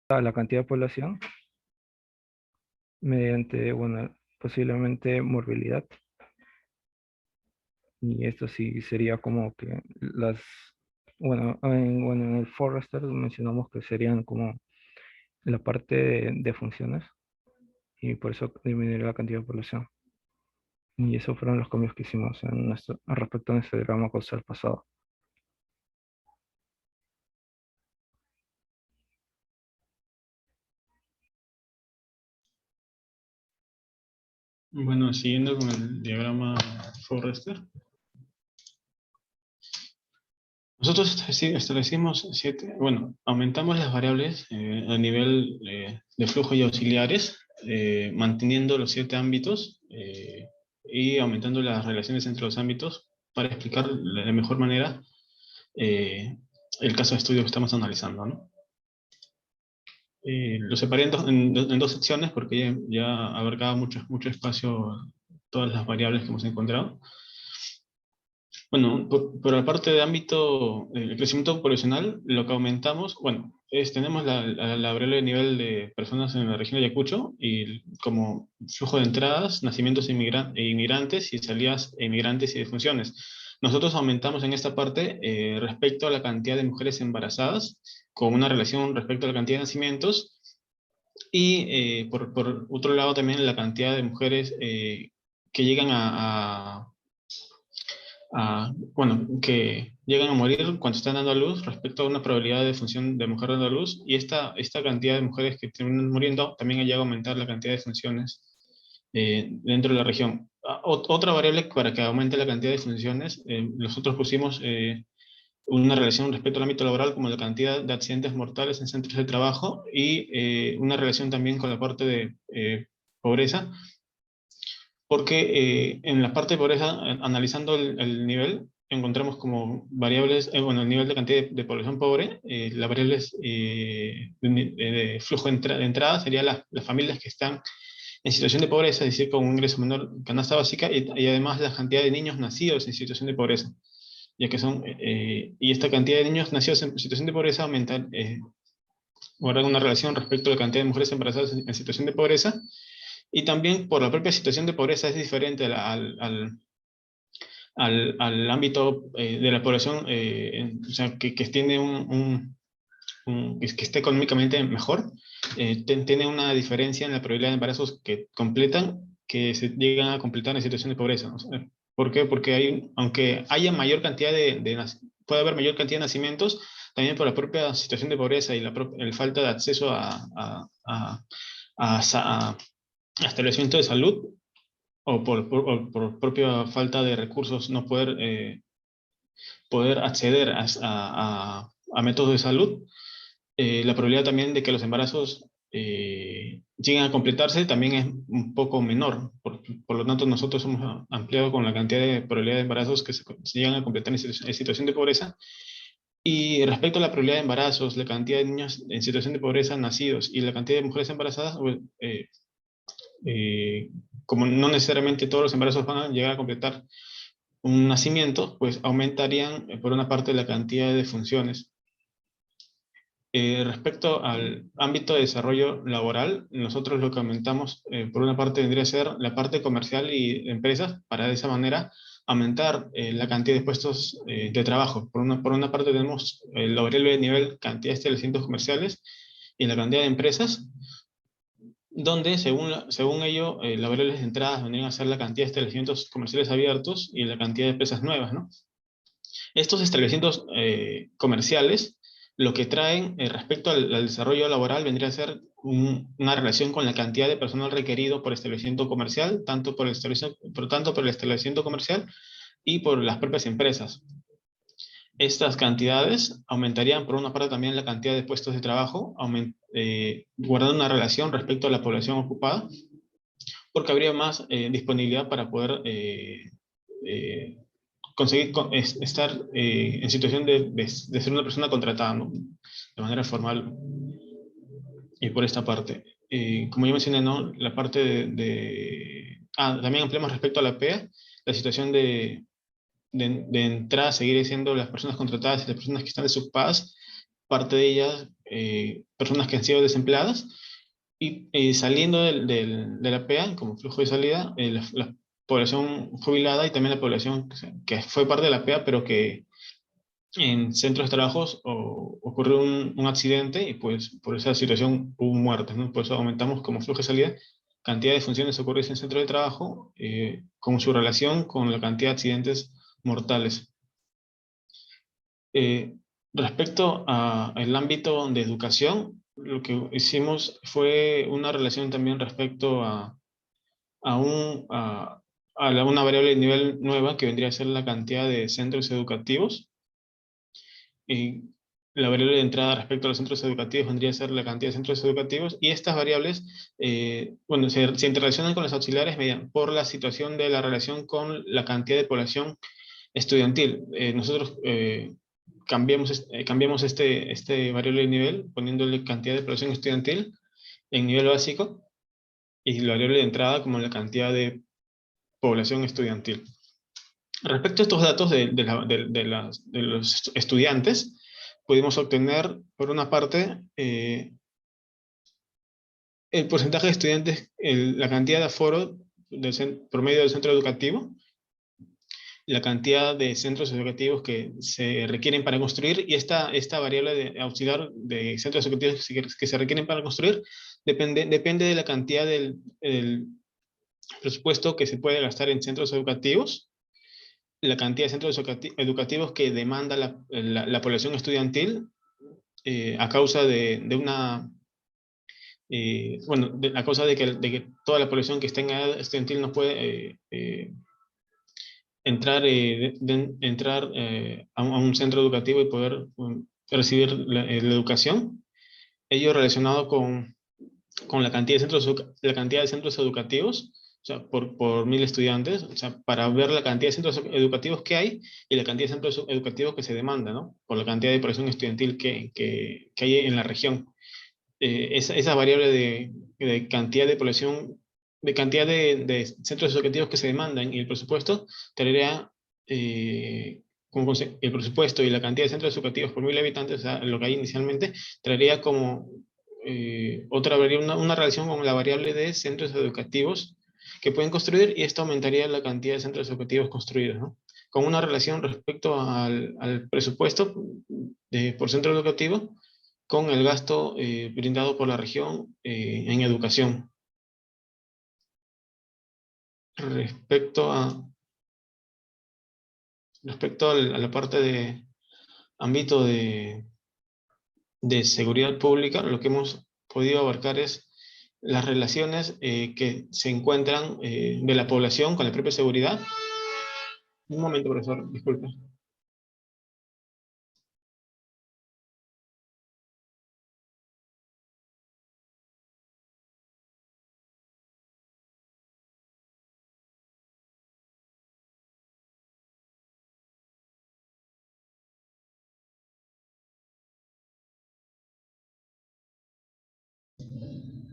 a la cantidad de población mediante, bueno, posiblemente morbilidad. Y esto sí sería como que bueno, en el Forrester mencionamos que serían como la parte de funciones y por eso disminuir la cantidad de población. Y esos fueron los cambios que hicimos respecto a nuestro diagrama causal pasado. Bueno, siguiendo con el diagrama Forrester, nosotros establecimos aumentamos las variables a nivel de flujo y auxiliares, manteniendo los 7 ámbitos y aumentando las relaciones entre los ámbitos para explicar de la mejor manera eh, el caso de estudio que estamos analizando, ¿no? Lo separé en dos secciones porque ya abarcaba mucho espacio todas las variables que hemos encontrado. Bueno, por la parte de ámbito, el crecimiento poblacional, lo que aumentamos, tenemos la variable de nivel de personas en la región de Ayacucho y como flujo de entradas, nacimientos e inmigrantes y salidas e inmigrantes y defunciones. Nosotros aumentamos en esta parte respecto a la cantidad de mujeres embarazadas, con una relación respecto a la cantidad de nacimientos, y por otro lado también la cantidad de mujeres que llegan que llegan a morir cuando están dando a luz respecto a una probabilidad de función de mujer dando a luz, y esta cantidad de mujeres que terminan muriendo también llega a aumentar la cantidad de funciones dentro de la región. Otra variable para que aumente la cantidad de funciones, nosotros pusimos una relación respecto al ámbito laboral como la cantidad de accidentes mortales en centros de trabajo y una relación también con la parte de pobreza, porque en la parte de pobreza, analizando el nivel, encontramos como variables, el nivel de cantidad de población pobre, las variables de flujo de entrada serían las familias que están en situación de pobreza, es decir, con un ingreso menor, canasta básica, y además la cantidad de niños nacidos en situación de pobreza, ya que y esta cantidad de niños nacidos en situación de pobreza aumenta, guarda una relación respecto a la cantidad de mujeres embarazadas en situación de pobreza, y también por la propia situación de pobreza es diferente al ámbito de la población, o sea, que tiene que esté económicamente mejor, tiene una diferencia en la probabilidad de embarazos que se llegan a completar en situación de pobreza, ¿no? O sea, ¿por qué? Porque aunque haya mayor cantidad puede haber mayor cantidad de nacimientos, también por la propia situación de pobreza y la falta de acceso a establecimiento de salud, o por propia falta de recursos no poder acceder a métodos de salud, la probabilidad también de que los embarazos lleguen a completarse también es un poco menor. Por lo tanto, nosotros hemos ampliado con la cantidad de probabilidad de embarazos que se llegan a completar en situación de pobreza. Y respecto a la probabilidad de embarazos, la cantidad de niños en situación de pobreza nacidos y la cantidad de mujeres embarazadas, eh, como no necesariamente todos los embarazos van a llegar a completar un nacimiento, pues aumentarían por una parte la cantidad de funciones. Respecto al ámbito de desarrollo laboral, nosotros lo que aumentamos, por una parte, vendría a ser la parte comercial y de empresas, para de esa manera aumentar la cantidad de puestos de trabajo. Por una parte tenemos el variable de nivel cantidad de establecimientos comerciales y la cantidad de empresas, donde según ello, las variables de entradas vendrían a ser la cantidad de establecimientos comerciales abiertos y la cantidad de empresas nuevas, ¿no? Estos establecimientos comerciales lo que traen respecto al desarrollo laboral vendría a ser una relación con la cantidad de personal requerido por establecimiento comercial, tanto por el establecimiento comercial y por las propias empresas. Estas cantidades aumentarían por una parte también la cantidad de puestos de trabajo, guardando una relación respecto a la población ocupada, porque habría más disponibilidad para poder conseguir estar en situación de ser una persona contratada, ¿no? De manera formal. Y por esta parte, como yo mencioné, ¿no? La parte también ampliamos respecto a la PEA, la situación de entrada seguiría siendo las personas contratadas y las personas que están desocupadas, parte de ellas personas que han sido desempleadas, y saliendo de la PEA, como flujo de salida, la población jubilada y también la población que fue parte de la PEA, pero que en centros de trabajos ocurrió un accidente y pues por esa situación hubo muertes, ¿no? Por eso aumentamos como flujo de salida cantidad de funciones ocurridas en centros de trabajo con su relación con la cantidad de accidentes mortales. Eh, Respecto al ámbito de educación, lo que hicimos fue una relación también respecto a, un, una variable de nivel nueva que vendría a ser la cantidad de centros educativos. Y la variable de entrada respecto a los centros educativos vendría a ser la cantidad de centros educativos, y estas variables bueno, se interrelacionan con los auxiliares por la situación de la relación con la cantidad de población estudiantil. Nosotros cambiamos este variable de nivel poniéndole cantidad de población estudiantil en nivel básico y la variable de entrada como la cantidad de población estudiantil. Respecto a estos datos de los estudiantes, pudimos obtener, por una parte, el porcentaje de estudiantes, la cantidad de aforo promedio del centro educativo, la cantidad de centros educativos que se requieren para construir, y esta variable de auxiliar de centros educativos que se requieren para construir depende de la cantidad del presupuesto que se puede gastar en centros educativos, la cantidad de centros educativos que demanda la población estudiantil a causa de una bueno, a causa de que toda la población que está en edad estudiantil no puede entrar, entrar a un centro educativo y poder recibir la educación. Ello relacionado con la cantidad de la cantidad de centros educativos, o sea, por 1000 estudiantes, o sea, para ver la cantidad de centros educativos que hay y la cantidad de centros educativos que se demanda, ¿no? Por la cantidad de población estudiantil que hay en la región. Esa variable de cantidad de población, de cantidad de centros educativos que se demandan y el presupuesto, traería el presupuesto y la cantidad de centros educativos por 1000 habitantes, o sea, lo que hay inicialmente, traería como otra variable, una relación con la variable de centros educativos que pueden construir, y esto aumentaría la cantidad de centros educativos construidos, ¿no? Con una relación respecto al presupuesto por centro educativo con el gasto brindado por la región en educación. Respecto a la parte de ámbito de seguridad pública, lo que hemos podido abarcar es las relaciones que se encuentran de la población con la propia seguridad. Un momento, profesor, disculpe.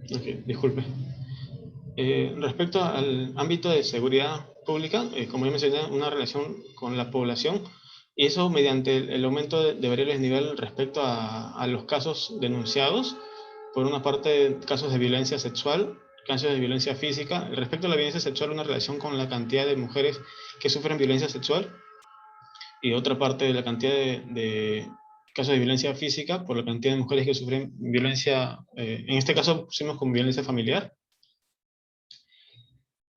Okay, disculpe. Respecto al ámbito de seguridad pública, como ya mencioné, una relación con la población, y eso mediante el aumento de variables de nivel respecto a los casos denunciados, por una parte casos de violencia sexual, casos de violencia física. Respecto a la violencia sexual, una relación con la cantidad de mujeres que sufren violencia sexual, y otra parte de la cantidad de casos de violencia física por la cantidad de mujeres que sufren violencia, en este caso pusimos como violencia familiar.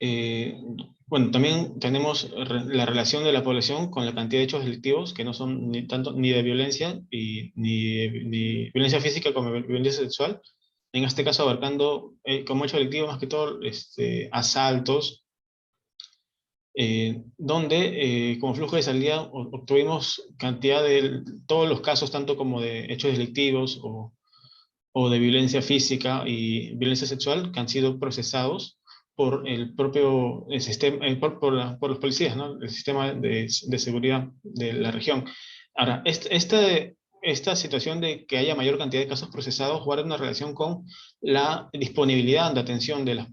Eh, bueno, también tenemos la relación de la población con la cantidad de hechos delictivos que no son ni tanto ni de violencia ni violencia física como violencia sexual. En este caso abarcando como hecho delictivo más que todo asaltos, donde como flujo de salida obtuvimos cantidad de todos los casos, tanto como de hechos delictivos o de violencia física y violencia sexual, que han sido procesados por el propio sistema, por los policías, ¿no? El sistema de seguridad de la región. Ahora, esta situación de que haya mayor cantidad de casos procesados guarda una relación con la disponibilidad de atención de la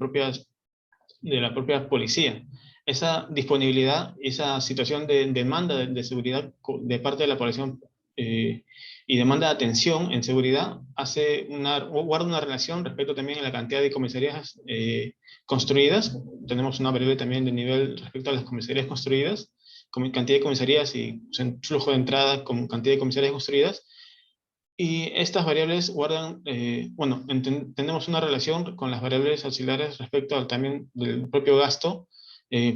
propia policía. Esa disponibilidad, esa situación de demanda de seguridad de parte de la población y demanda de atención en seguridad, guarda una relación respecto también a la cantidad de comisarías construidas. Tenemos una variable también de nivel respecto a las comisarías construidas, como cantidad de comisarías y flujo de entrada con cantidad de comisarías construidas. Y estas variables guardan, bueno, tenemos una relación con las variables auxiliares respecto también del propio gasto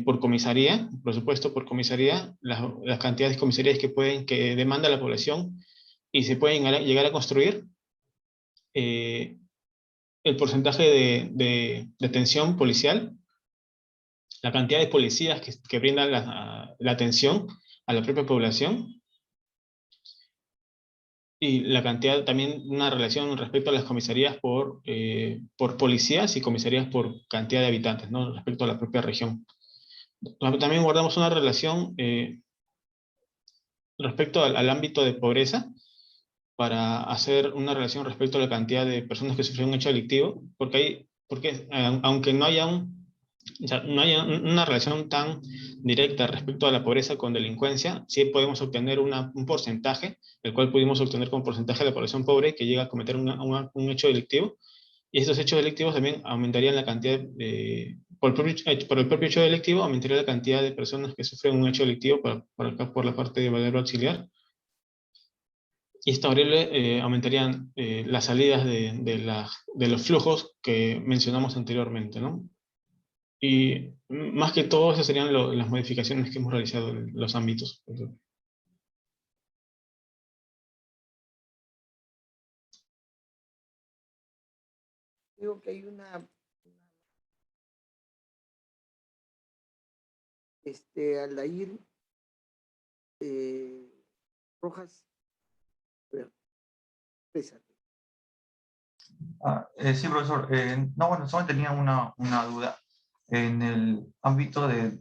por comisaría, por supuesto por comisaría, las cantidades de comisarías que demanda la población y se pueden llegar a construir, eh, el porcentaje de atención policial, la cantidad de policías que brindan la atención a la propia población, y la cantidad, también una relación respecto a las comisarías por policías y comisarías por cantidad de habitantes, ¿no? Respecto a la propia región. También guardamos una relación respecto al ámbito de pobreza, para hacer una relación respecto a la cantidad de personas que sufren un hecho delictivo, porque aunque no haya o sea, no haya una relación tan directa respecto a la pobreza con delincuencia, sí podemos obtener un porcentaje, el cual pudimos obtener como porcentaje de la población pobre que llega a cometer un hecho delictivo, y estos hechos delictivos también aumentarían la cantidad por el propio hecho delictivo, aumentaría la cantidad de personas que sufren un hecho delictivo por la parte de valor auxiliar, y esta variable aumentarían las salidas de los flujos que mencionamos anteriormente, ¿no? Y más que todo, esas serían las modificaciones que hemos realizado en los ámbitos. Digo que hay Aldair Rojas, a ver, exprésate. Sí, profesor. No, bueno, solo tenía una duda. En el ámbito de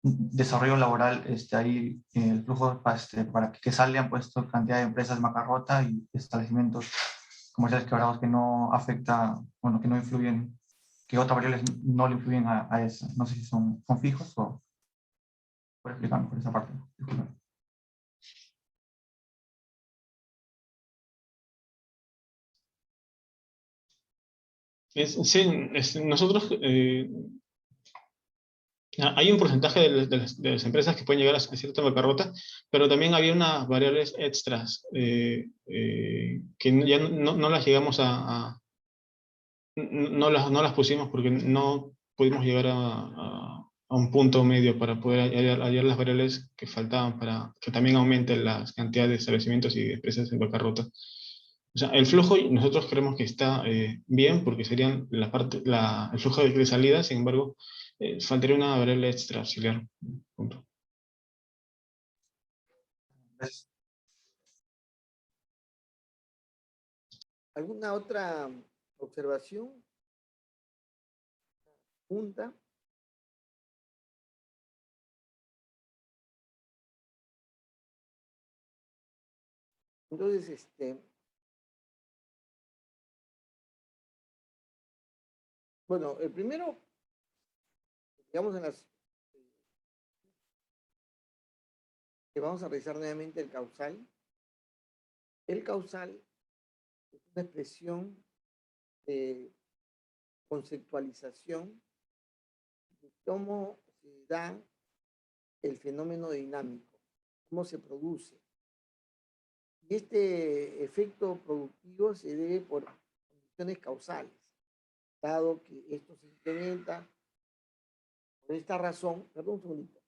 desarrollo laboral, ahí el flujo para que salgan pues cantidad de empresas en bancarrota y establecimientos comerciales quebrados que no afecta, bueno, que no influyen, que otras variables no le influyen a eso. No sé si son fijos o por explicarme por esa parte. Disculpe. Sí, nosotros, hay un porcentaje de las empresas que pueden llegar a cierta bancarrota, pero también había unas variables extras que ya no las llegamos no las pusimos porque no pudimos llegar a un punto medio para poder hallar las variables que faltaban para que también aumenten las cantidades de establecimientos y de empresas en bancarrota. O sea, el flujo nosotros creemos que está bien porque serían el flujo de salida, sin embargo, faltaría una variable extra auxiliar. Punto. Pues, ¿Alguna otra observación? Junta. Entonces, bueno, el primero, digamos, que vamos a revisar nuevamente el causal. El causal es una expresión de conceptualización de cómo se da el fenómeno dinámico, cómo se produce. Y este efecto productivo se debe por condiciones causales, dado que esto se incrementa por esta razón. Perdón un segundito.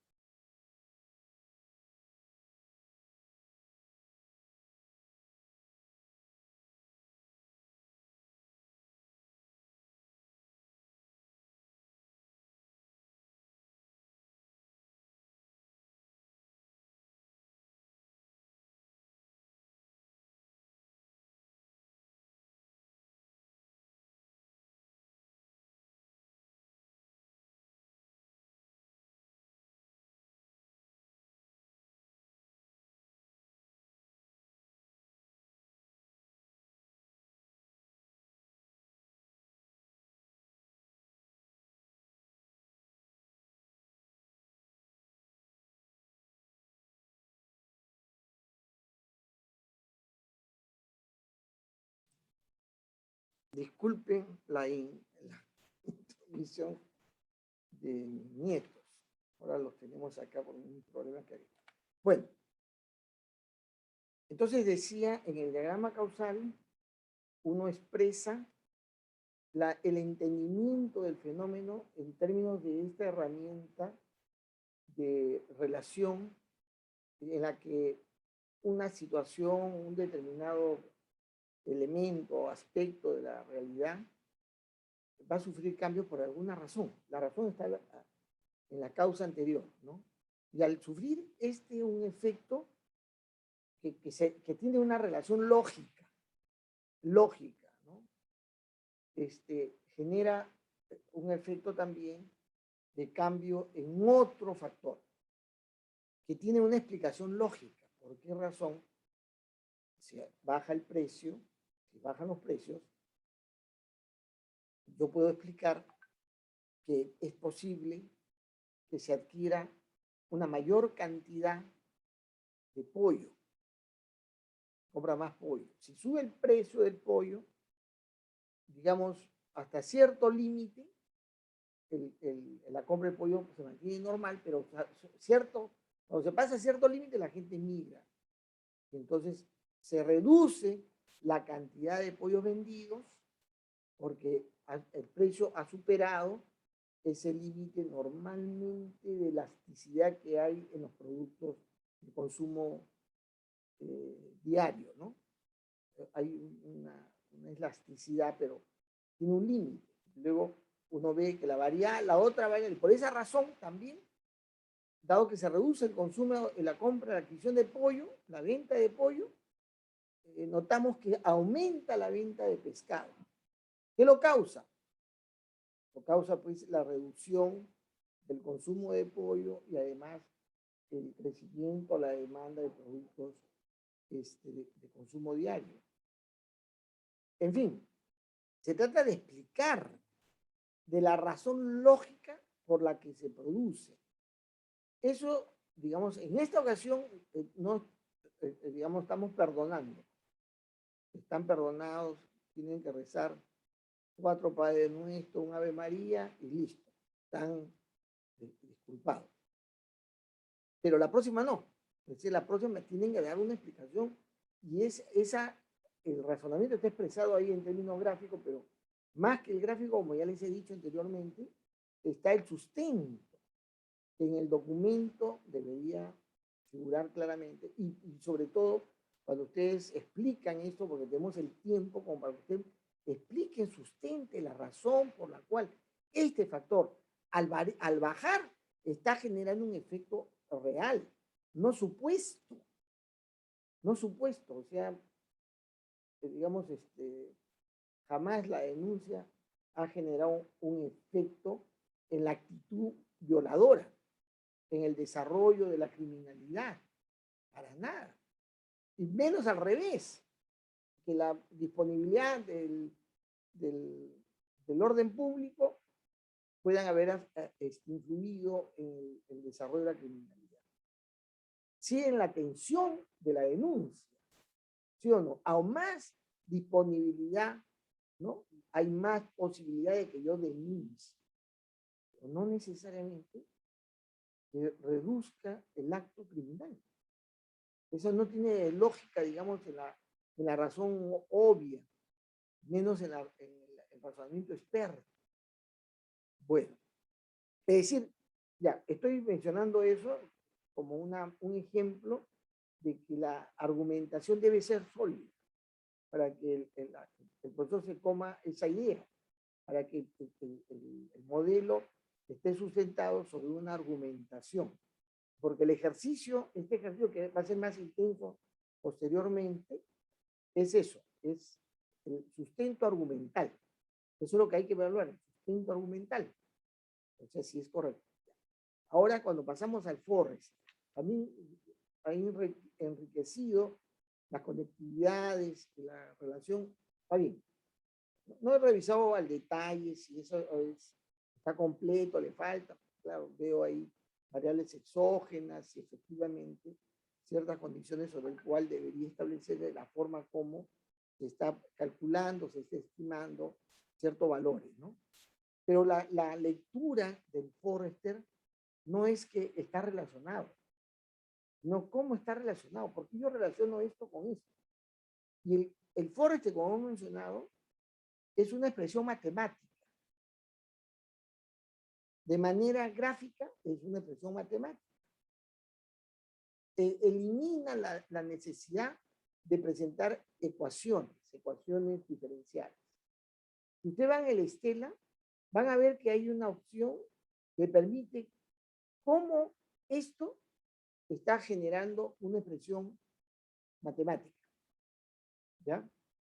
Disculpen la intromisión de mis nietos. Ahora los tenemos acá por un problema que hay. Bueno, entonces decía, en el diagrama causal, uno expresa el entendimiento del fenómeno en términos de esta herramienta de relación en la que una situación, un determinado elemento o aspecto de la realidad va a sufrir cambios por alguna razón. La razón está en la causa anterior, ¿no? Y al sufrir un efecto que tiene una relación lógica, ¿no? Genera un efecto también de cambio en otro factor, que tiene una explicación lógica. ¿Por qué razón? Si baja el precio, si bajan los precios, yo puedo explicar que es posible que se adquiera una mayor cantidad de pollo, compra más pollo. Si sube el precio del pollo, digamos, hasta cierto límite, la compra de pollo se mantiene normal, pero cuando se pasa a cierto límite, la gente migra. Entonces, se reduce la cantidad de pollos vendidos porque el precio ha superado ese límite normalmente de elasticidad que hay en los productos de consumo diario, ¿no? Hay una elasticidad, pero tiene un límite. Luego uno ve que la otra variable, por esa razón también, dado que se reduce el consumo, la compra, la adquisición de pollo, la venta de pollo, notamos que aumenta la venta de pescado. ¿Qué lo causa? Lo causa pues la reducción del consumo de pollo y además el crecimiento, la demanda de productos de consumo diario. En fin, se trata de explicar de la razón lógica por la que se produce. Eso, digamos, en esta ocasión, digamos, estamos perdonando. Están perdonados, tienen que rezar 4 Padres Nuestros, un Ave María y listo. Están disculpados. Pero la próxima no. Es decir, la próxima tienen que dar una explicación y el razonamiento está expresado ahí en términos gráficos, pero más que el gráfico, como ya les he dicho anteriormente, está el sustento que en el documento debería figurar claramente y sobre todo cuando ustedes explican esto, porque tenemos el tiempo como para que ustedes expliquen, sustente la razón por la cual este factor al bajar está generando un efecto real, no supuesto, o sea, digamos, jamás la denuncia ha generado un efecto en la actitud violadora, en el desarrollo de la criminalidad, para nada, y menos al revés, que la disponibilidad del orden público puedan haber influido en el desarrollo de la criminalidad. Sí, en la atención de la denuncia, ¿sí o no? Aún más disponibilidad, ¿no? Hay más posibilidad de que yo denuncie, pero no necesariamente que reduzca el acto criminal. Eso no tiene lógica, digamos, en la razón obvia, menos en el razonamiento experto. Bueno, es decir, ya, estoy mencionando eso como un ejemplo de que la argumentación debe ser sólida para que el profesor se coma esa idea, para que el modelo esté sustentado sobre una argumentación. Porque este ejercicio que va a ser más intenso posteriormente, es eso, es el sustento argumental. Eso es lo que hay que evaluar, el sustento argumental. O sea, si es correcto. Ahora, cuando pasamos al FORES, también ha enriquecido las conectividades, la relación. Está bien. No he revisado al detalle si eso está completo, le falta. Claro, veo ahí variables exógenas y efectivamente ciertas condiciones sobre el cual debería establecer la forma como se está calculando, se está estimando ciertos valores, ¿no? Pero la lectura del Forrester no es que está relacionado, no cómo está relacionado, porque yo relaciono esto con esto. Y el Forrester, como hemos mencionado, es una expresión matemática. De manera gráfica, es una expresión matemática. Elimina la necesidad de presentar ecuaciones diferenciales. Si ustedes van en el Stella, van a ver que hay una opción que permite cómo esto está generando una expresión matemática. ¿Ya?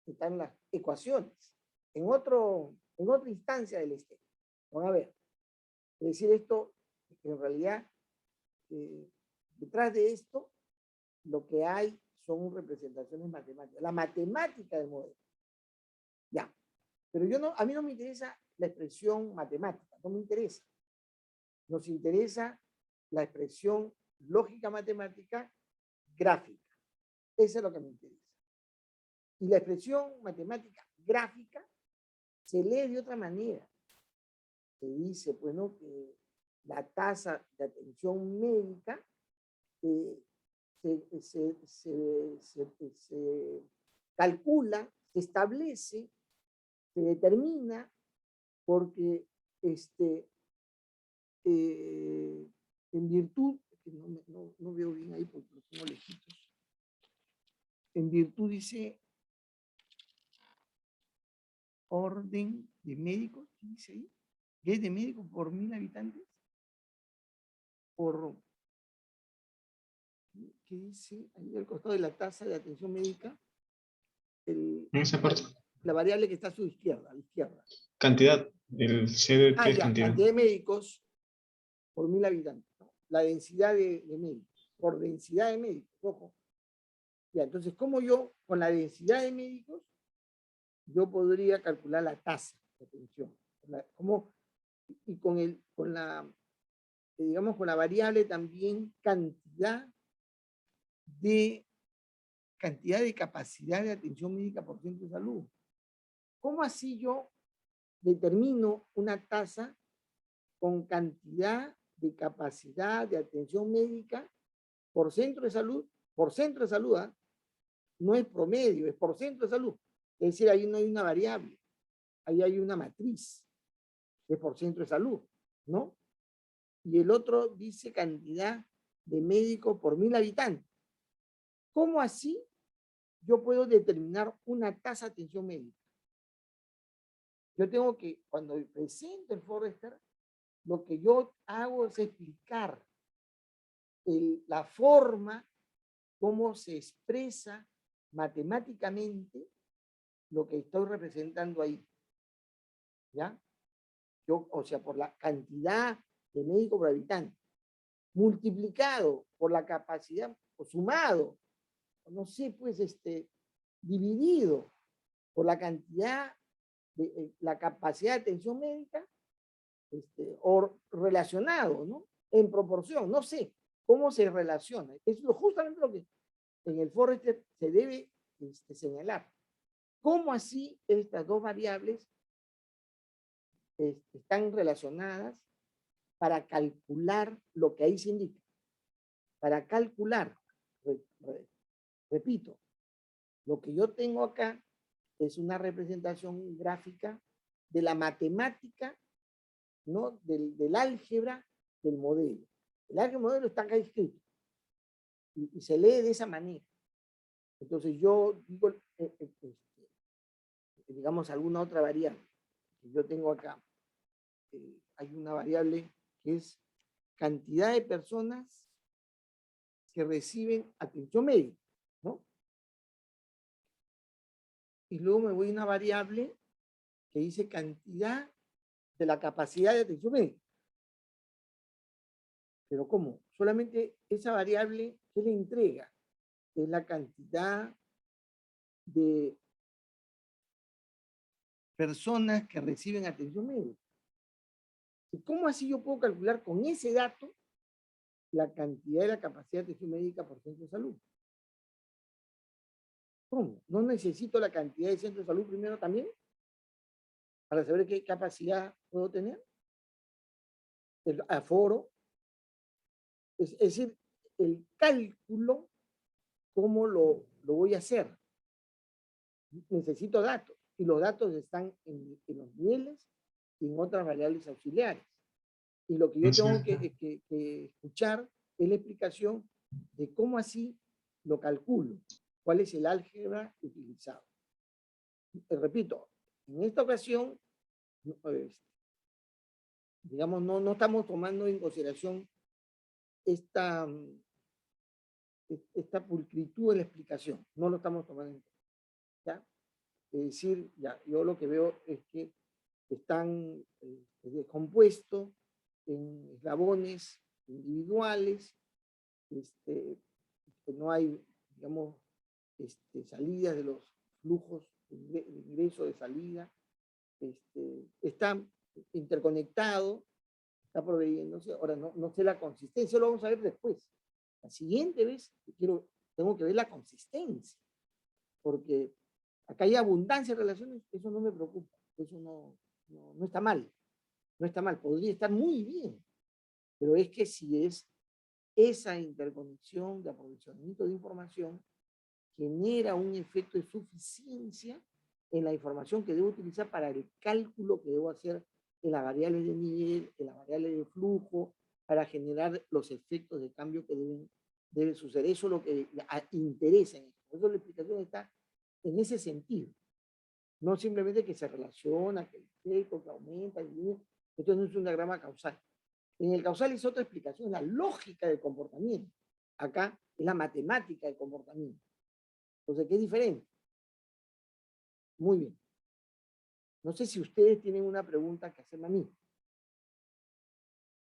Están las ecuaciones. En otra instancia del Stella. Van a ver. Es decir, esto, en realidad, detrás de esto, lo que hay son representaciones matemáticas. La matemática del modelo. Ya. Pero a mí no me interesa la expresión matemática, no me interesa. Nos interesa la expresión lógica matemática gráfica. Eso es lo que me interesa. Y la expresión matemática gráfica se lee de otra manera. Se dice, pues, ¿no?, que la tasa de atención médica se calcula, se establece, se determina porque en virtud, que no veo bien ahí porque lo tengo lejitos, en virtud dice orden de médicos, ¿qué dice ahí? ¿Qué es de médicos por 1000 habitantes? Por, ¿qué dice? Ahí al costado de la tasa de atención médica, En esa parte, la variable que está a su izquierda, a la izquierda. cantidad, el CDT es Ya, cantidad. cantidad de médicos por 1000 habitantes, ¿no? La densidad de médicos, por densidad de médicos, ojo. Ya, entonces, ¿cómo yo, con la densidad de médicos, yo podría calcular la tasa de atención? Y digamos, con la variable también cantidad de capacidad de atención médica por centro de salud. ¿Cómo así yo determino una tasa con cantidad de capacidad de atención médica por centro de salud? Por centro de salud, ¿eh? No es promedio, es por centro de salud. Es decir, ahí no hay una variable, ahí hay una matriz, es por centro de salud, ¿no? Y el otro dice cantidad de médicos por 1000 habitantes. ¿Cómo así yo puedo determinar una tasa de atención médica? Yo tengo que, cuando presento el Forrester, lo que yo hago es explicar la forma, cómo se expresa matemáticamente lo que estoy representando ahí. ¿Ya? O sea, por la cantidad de médicos por habitante, multiplicado por la capacidad, o sumado, no sé, pues, dividido por la cantidad de la capacidad de atención médica, o relacionado, ¿no? En proporción, no sé cómo se relaciona. Es justamente lo que en el Forrester se debe señalar. ¿Cómo así estas dos variables están relacionadas para calcular lo que ahí se indica? Para calcular, repito, lo que yo tengo acá es una representación gráfica de la matemática, ¿no? Del álgebra del modelo. El álgebra del modelo está acá escrito y se lee de esa manera. Entonces yo digo, digamos, alguna otra variable que yo tengo acá. Hay una variable que es cantidad de personas que reciben atención médica, ¿no? Y luego me voy a una variable que dice cantidad de la capacidad de atención médica. Pero ¿cómo? Solamente esa variable, ¿qué le entrega? Es la cantidad de personas que reciben atención médica. ¿Y cómo así yo puedo calcular con ese dato la cantidad de la capacidad de atención médica por centro de salud? ¿Cómo? ¿No necesito la cantidad de centros de salud primero también? Para saber qué capacidad puedo tener. El aforo. Es decir, el cálculo, ¿cómo lo voy a hacer? Necesito datos. Y los datos están en los niveles y en otras variables auxiliares. Y lo que yo tengo que escuchar es la explicación de cómo así lo calculo. ¿Cuál es el álgebra utilizado? Repito, en esta ocasión, digamos, no estamos tomando en consideración esta pulcritud de la explicación. No lo estamos tomando en cuenta. ¿Ya? Es decir, ya, yo lo que veo es que están descompuestos en eslabones individuales, que no hay, digamos, salidas de los flujos de ingreso, de salida, está interconectado, está proveyéndose. Ahora, no sé la consistencia, lo vamos a ver después. La siguiente vez tengo que ver la consistencia, porque acá hay abundancia de relaciones, eso no me preocupa, eso no está mal, no está mal, podría estar muy bien, pero es que si es esa interconexión de aprovisionamiento de información, genera un efecto de suficiencia en la información que debo utilizar para el cálculo que debo hacer en las variables de nivel, en las variables de flujo, para generar los efectos de cambio que deben suceder. Eso es lo que interesa en esto. Por eso la explicación está en ese sentido. No simplemente que se relaciona, que el efecto, que aumenta, esto no es un diagrama causal. En el causal es otra explicación, la lógica del comportamiento. Acá es la matemática del comportamiento. Entonces, ¿qué es diferente? Muy bien. No sé si ustedes tienen una pregunta que hacerme a mí.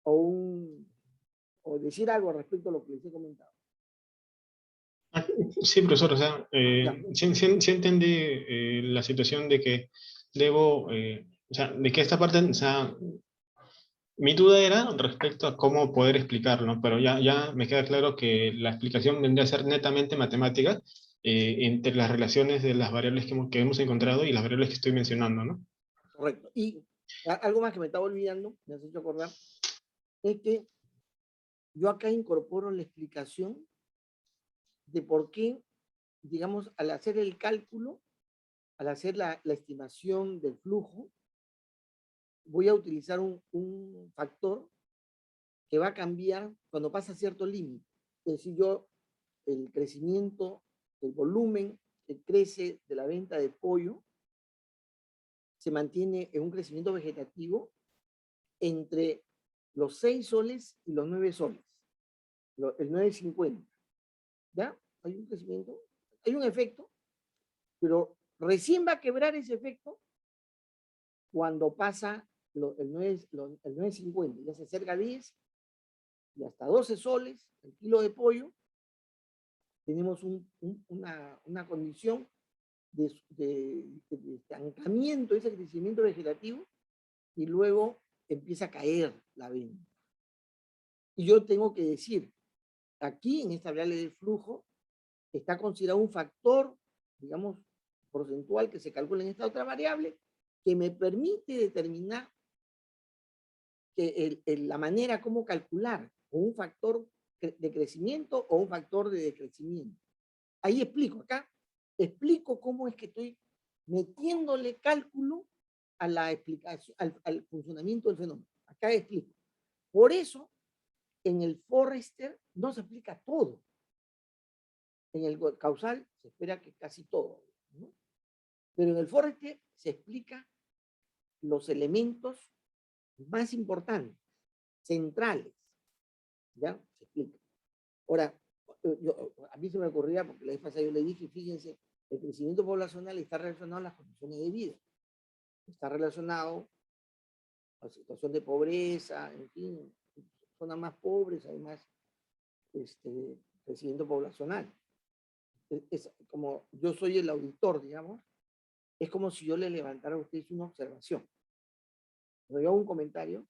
O decir algo respecto a lo que les he comentado. Sí, profesor, o sea, Ya. sí entendí la situación de que debo, o sea, de que esta parte, o sea, mi duda era respecto a cómo poder explicarlo, ¿no? Pero ya me queda claro que la explicación vendría a ser netamente matemática entre las relaciones de las variables que hemos encontrado y las variables que estoy mencionando, ¿no? Correcto. Y algo más que me estaba olvidando, me has hecho acordar, es que yo acá incorporo la explicación de por qué, digamos, al hacer el cálculo, al hacer la estimación del flujo, voy a utilizar un factor que va a cambiar cuando pasa cierto límite. Es decir, el crecimiento, el volumen que crece de la venta de pollo, se mantiene en un crecimiento vegetativo entre los 6 soles y los 9 soles, el 9,50. ¿Ya? Hay un crecimiento, hay un efecto, pero recién va a quebrar ese efecto cuando pasa el 9,50, ya se acerca a 10 y hasta 12 soles el kilo de pollo. Tenemos una condición de estancamiento, ese crecimiento vegetativo, y luego empieza a caer la venta. Y yo tengo que decir, aquí en esta variable de flujo está considerado un factor, digamos, porcentual que se calcula en esta otra variable, que me permite determinar que la manera como calcular un factor de crecimiento o un factor de decrecimiento. Ahí explico cómo es que estoy metiéndole cálculo a la explicación, al funcionamiento del fenómeno. Acá explico. Por eso, en el Forrester no se explica todo. En el causal se espera que casi todo, ¿no? Pero en el Forrester se explica los elementos más importantes, centrales, ¿ya? Se explica. Ahora, a mí se me ocurría, porque la vez pasada yo le dije, fíjense, el crecimiento poblacional está relacionado a las condiciones de vida, está relacionado a la situación de pobreza, en fin, zonas más pobres, hay más crecimiento poblacional. Es como yo soy el auditor, digamos, es como si yo le levantara a ustedes una observación. Cuando yo hago un comentario,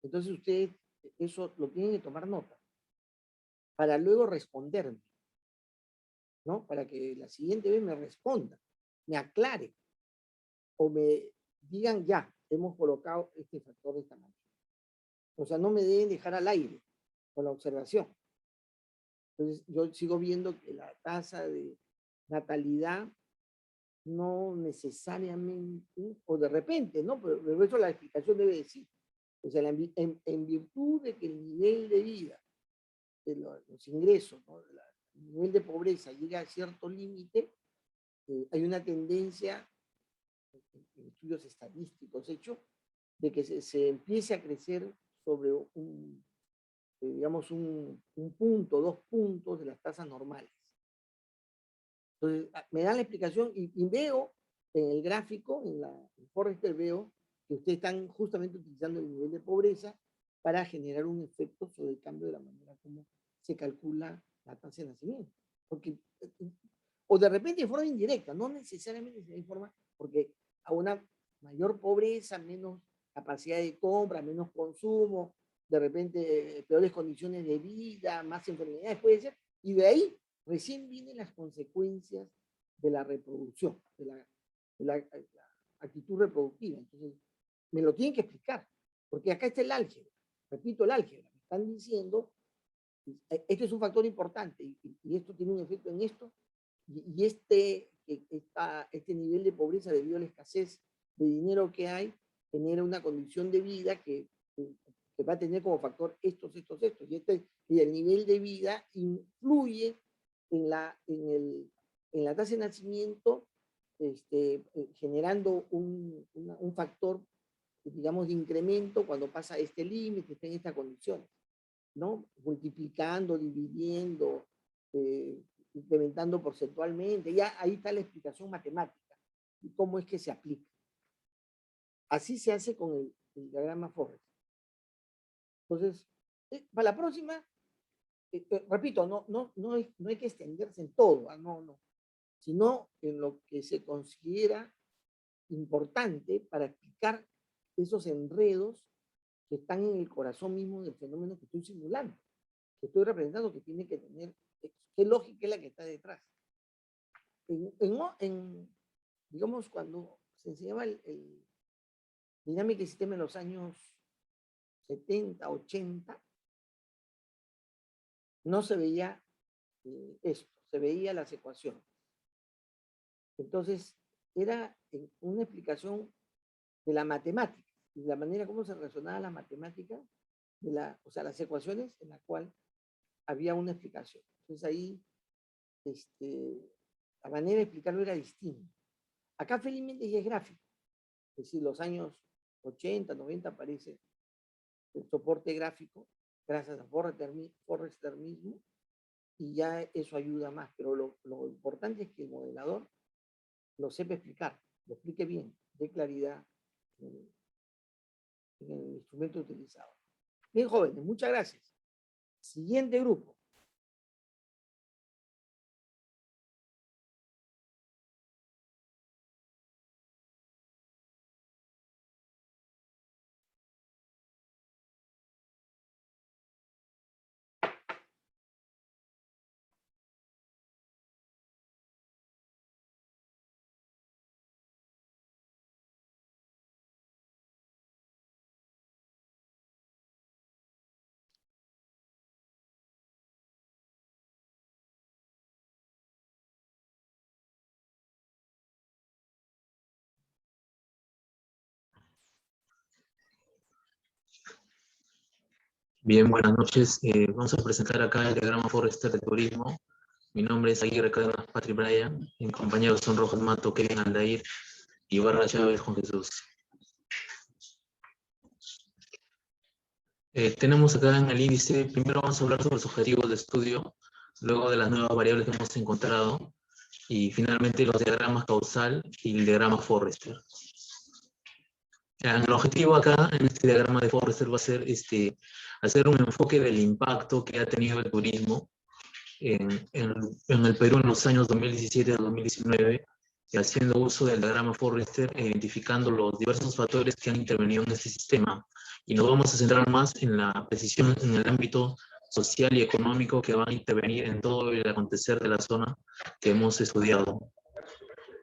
entonces ustedes eso lo tienen que tomar nota para luego responderme. ¿no? Para que la siguiente vez me responda, me aclare, o me digan ya, hemos colocado este factor de esta manera. O sea, no me deben dejar al aire con la observación. Entonces, yo sigo viendo que la tasa de natalidad no necesariamente, o de repente, ¿no? Pero eso la explicación debe decir. O sea, en virtud de que el nivel de vida, de los ingresos, ¿no? El nivel de pobreza llega a cierto límite, hay una tendencia, en estudios estadísticos hechos, de que se empiece a crecer sobre digamos, un punto, 2 puntos de las tasas normales. Entonces, me dan la explicación y veo en el gráfico, en Forrester, veo que ustedes están justamente utilizando el nivel de pobreza para generar un efecto sobre el cambio de la manera como se calcula la tasa de nacimiento. Porque, o de repente de forma indirecta, no necesariamente se informa, porque a una mayor pobreza, menos capacidad de compra, menos consumo, de repente peores condiciones de vida, más enfermedades, puede ser, y de ahí recién vienen las consecuencias de la reproducción, de la actitud reproductiva. Entonces, me lo tienen que explicar, porque acá está el álgebra, repito, el álgebra, me están diciendo, este es un factor importante, y esto tiene un efecto en esto, y este nivel de pobreza debido a la escasez de dinero que hay, genera una condición de vida que va a tener como factor estos, y el nivel de vida influye en la tasa de nacimiento, generando un factor, digamos, de incremento cuando pasa este límite, está en estas condiciones, ¿no? Multiplicando, dividiendo, incrementando porcentualmente, ya ahí está la explicación matemática y cómo es que se aplica. Así se hace con el diagrama Forrester. Entonces, para la próxima, repito, no hay que extenderse en todo, no, sino en lo que se considera importante para explicar esos enredos que están en el corazón mismo del fenómeno que estoy simulando, que estoy representando, que tiene que tener, qué lógica es la que está detrás. Digamos, cuando se enseñaba el dinámica y sistema en los años 70, 80, no se veía esto, se veía las ecuaciones. Entonces, era una explicación de la matemática, de la manera como se relacionaba la matemática, o sea, las ecuaciones en la cual había una explicación. Entonces ahí, la manera de explicarlo era distinta. Acá felizmente ya es gráfico, es decir, los años 80, 90 aparece el soporte gráfico, gracias a Forrester mismo, y ya eso ayuda más, pero lo importante es que el modelador lo sepa explicar, lo explique bien, dé claridad en el instrumento utilizado. Bien, jóvenes, muchas gracias. Siguiente grupo. Bien, buenas noches. Vamos a presentar acá el diagrama Forrester de turismo. Mi nombre es Aguirre Cárdenas Patrick Bryan. Mis compañeros son Rojas Mato, Kevin Aldair y Barra Chávez Juan Jesús. Tenemos acá en el índice, primero vamos a hablar sobre los objetivos de estudio, luego de las nuevas variables que hemos encontrado, y finalmente los diagramas causal y el diagrama Forrester. El objetivo acá, en este diagrama de Forrester, va a ser hacer un enfoque del impacto que ha tenido el turismo en el Perú en los años 2017 a 2019, y haciendo uso del diagrama Forrester, identificando los diversos factores que han intervenido en este sistema. Y nos vamos a centrar más en la precisión en el ámbito social y económico que van a intervenir en todo el acontecer de la zona que hemos estudiado.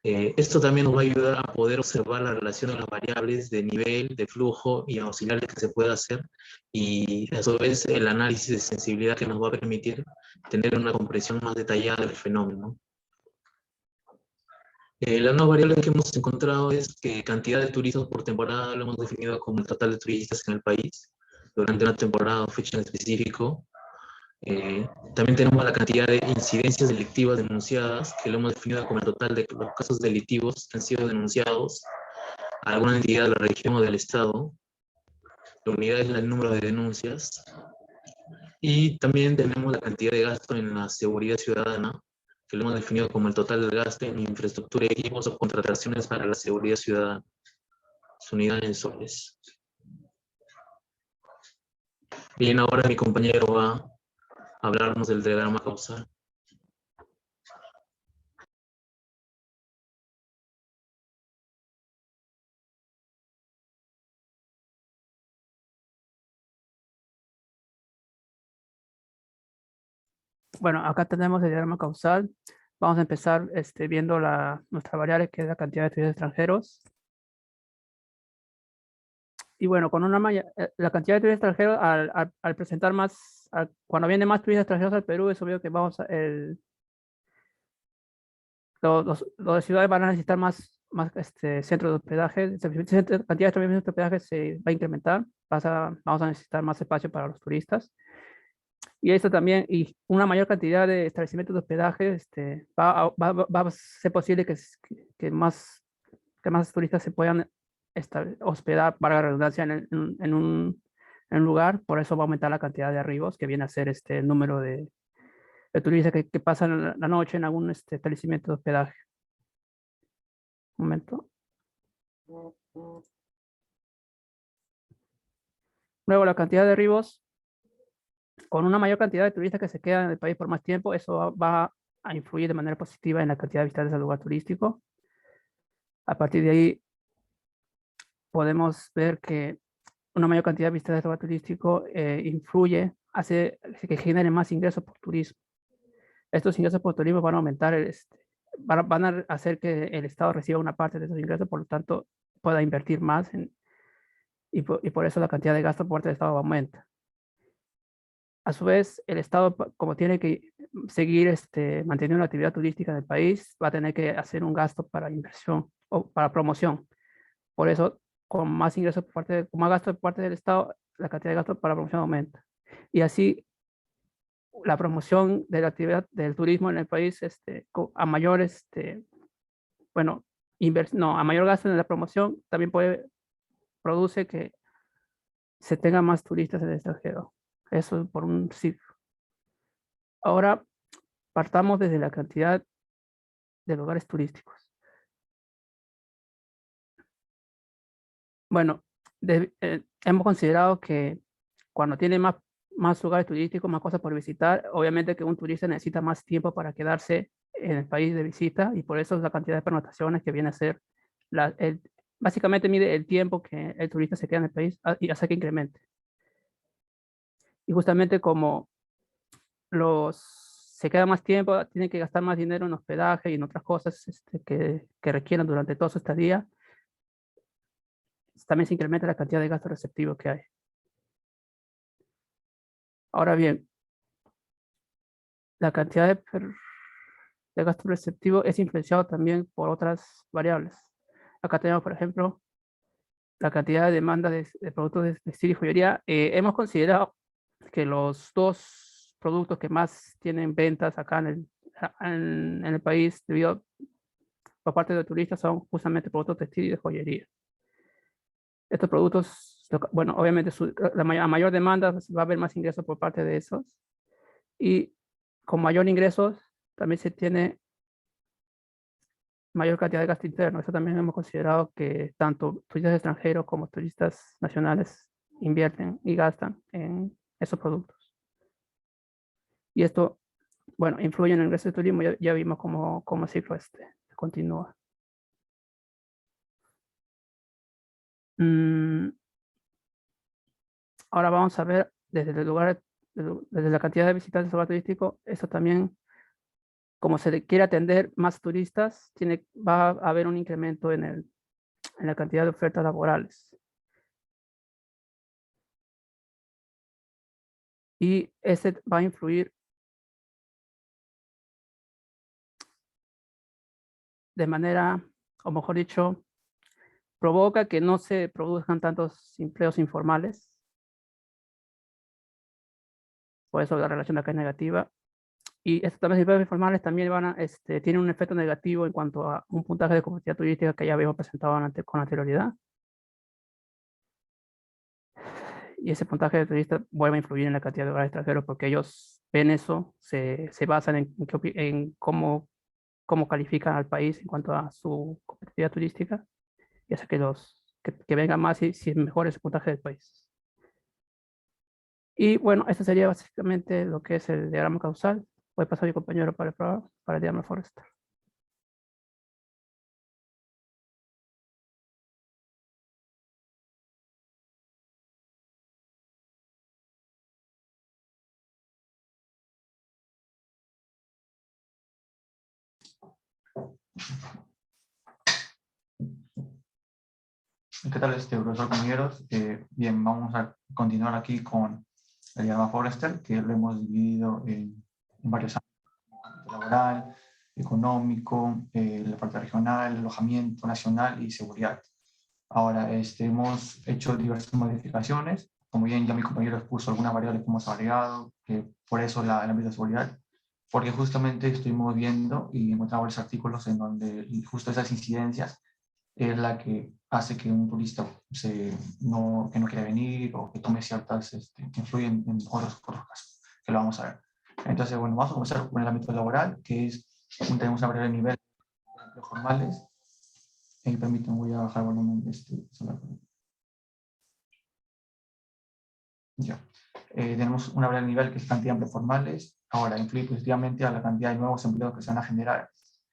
Esto también nos va a ayudar a poder observar la relación de las variables de nivel, de flujo y auxiliares que se puede hacer, y a su vez el análisis de sensibilidad que nos va a permitir tener una comprensión más detallada del fenómeno. La nueva variable que hemos encontrado es que cantidad de turistas por temporada lo hemos definido como el total de turistas en el país durante una temporada o fecha en específico. También tenemos la cantidad de incidencias delictivas denunciadas, que lo hemos definido como el total de los casos delictivos que han sido denunciados a alguna entidad de la región o del estado. La unidad es el número de denuncias. Y también tenemos la cantidad de gasto en la seguridad ciudadana, que lo hemos definido como el total del gasto en infraestructura, equipos o contrataciones para la seguridad ciudadana. Su unidad en soles. Bien, ahora mi compañero va a hablarnos del diagrama causal. Bueno, acá tenemos el diagrama causal. Vamos a empezar viendo nuestra variable, que es la cantidad de turistas extranjeros. Y bueno, con la cantidad de turistas extranjeros, al presentar más, cuando vienen más turistas extranjeros al Perú, es obvio que los ciudades van a necesitar más centros de hospedaje. La cantidad de hospedaje se va a incrementar. Vamos a necesitar más espacio para los turistas. Y esto también, y una mayor cantidad de establecimientos de hospedaje, va a ser posible que más turistas se puedan hospedar, para la redundancia, en un lugar. Por eso va a aumentar la cantidad de arribos, que viene a ser el número de turistas que pasan la noche en algún establecimiento de hospedaje. Un momento. Luego, la cantidad de arribos, con una mayor cantidad de turistas que se quedan en el país por más tiempo, eso va a influir de manera positiva en la cantidad de visitantes al lugar turístico. A partir de ahí, podemos ver que una mayor cantidad de visitantes al lugar turístico hace que genere más ingresos por turismo. Estos ingresos por turismo van a aumentar, van a hacer que el Estado reciba una parte de esos ingresos, por lo tanto, pueda invertir más, y por eso la cantidad de gasto por parte del Estado aumenta. A su vez, el Estado, como tiene que seguir manteniendo la actividad turística en el país, va a tener que hacer un gasto para inversión o para promoción. Por eso, con más ingresos con más gasto por parte del Estado, la cantidad de gasto para promoción aumenta. Y así, la promoción de la actividad del turismo en el país, a mayor, a mayor gasto en la promoción, también produce que se tenga más turistas en el extranjero. Eso por un ciclo. Ahora, partamos desde la cantidad de lugares turísticos. Bueno, hemos considerado que cuando tiene más lugares turísticos, más cosas por visitar, obviamente que un turista necesita más tiempo para quedarse en el país de visita, y por eso es la cantidad de pernoctaciones que viene a ser, básicamente mide el tiempo que el turista se queda en el país y hace que incremente. Y justamente como se queda más tiempo, tienen que gastar más dinero en hospedaje y en otras cosas que requieran durante toda su estadía, también se incrementa la cantidad de gasto receptivo que hay. Ahora bien, la cantidad de gasto receptivo es influenciado también por otras variables. Acá tenemos, por ejemplo, la cantidad de demanda de productos de textil y joyería. Hemos considerado que los dos productos que más tienen ventas acá en el país por parte de turistas son justamente productos textil y de joyería. Estos productos, bueno, obviamente a mayor demanda va a haber más ingresos por parte de esos, y con mayor ingresos también se tiene mayor cantidad de gasto interno. Eso también hemos considerado, que tanto turistas extranjeros como turistas nacionales invierten y gastan en esos productos. Y esto, bueno, influye en el ingreso de turismo. Ya vimos cómo el ciclo continúa. Ahora vamos a ver desde el lugar desde la cantidad de visitantes al lugar turístico, esto también, como se quiere atender más turistas, va a haber un incremento en la cantidad de ofertas laborales. Y ese va a influir de manera, o mejor dicho, provoca que no se produzcan tantos empleos informales. Por eso la relación acá es negativa. Y estos también empleos informales también tienen un efecto negativo en cuanto a un puntaje de competitividad turística que ya habíamos presentado con anterioridad. Y ese puntaje de turista vuelve a influir en la cantidad de hogares extranjeros porque ellos ven eso, se basan en cómo califican al país en cuanto a su competitividad turística y hace que vengan más si mejore ese puntaje del país. Y bueno, esto sería básicamente lo que es el diagrama causal. Voy a pasar a mi compañero para el diagrama forestal. ¿Qué tal, profesor, compañeros? Bien, vamos a continuar aquí con el diagrama Forrester, que lo hemos dividido en varios ámbitos: laboral, económico, la parte regional, alojamiento nacional y seguridad. Ahora, hemos hecho diversas modificaciones. Como bien ya mi compañero expuso algunas variables que hemos agregado, que por eso el ámbito de seguridad, porque justamente estuvimos viendo y encontramos varios artículos en donde justo esas incidencias es la que hace que un turista que no quiera venir o que tome ciertas, que influyen en otros casos, que lo vamos a ver. Entonces, bueno, vamos a comenzar con el ámbito laboral, que es, tenemos una variable de nivel de empleos formales. Permítanme, voy a bajar el volumen de ya. Tenemos una variable de nivel que es cantidad de empleos formales. Ahora, influye positivamente a la cantidad de nuevos empleos que se van a generar.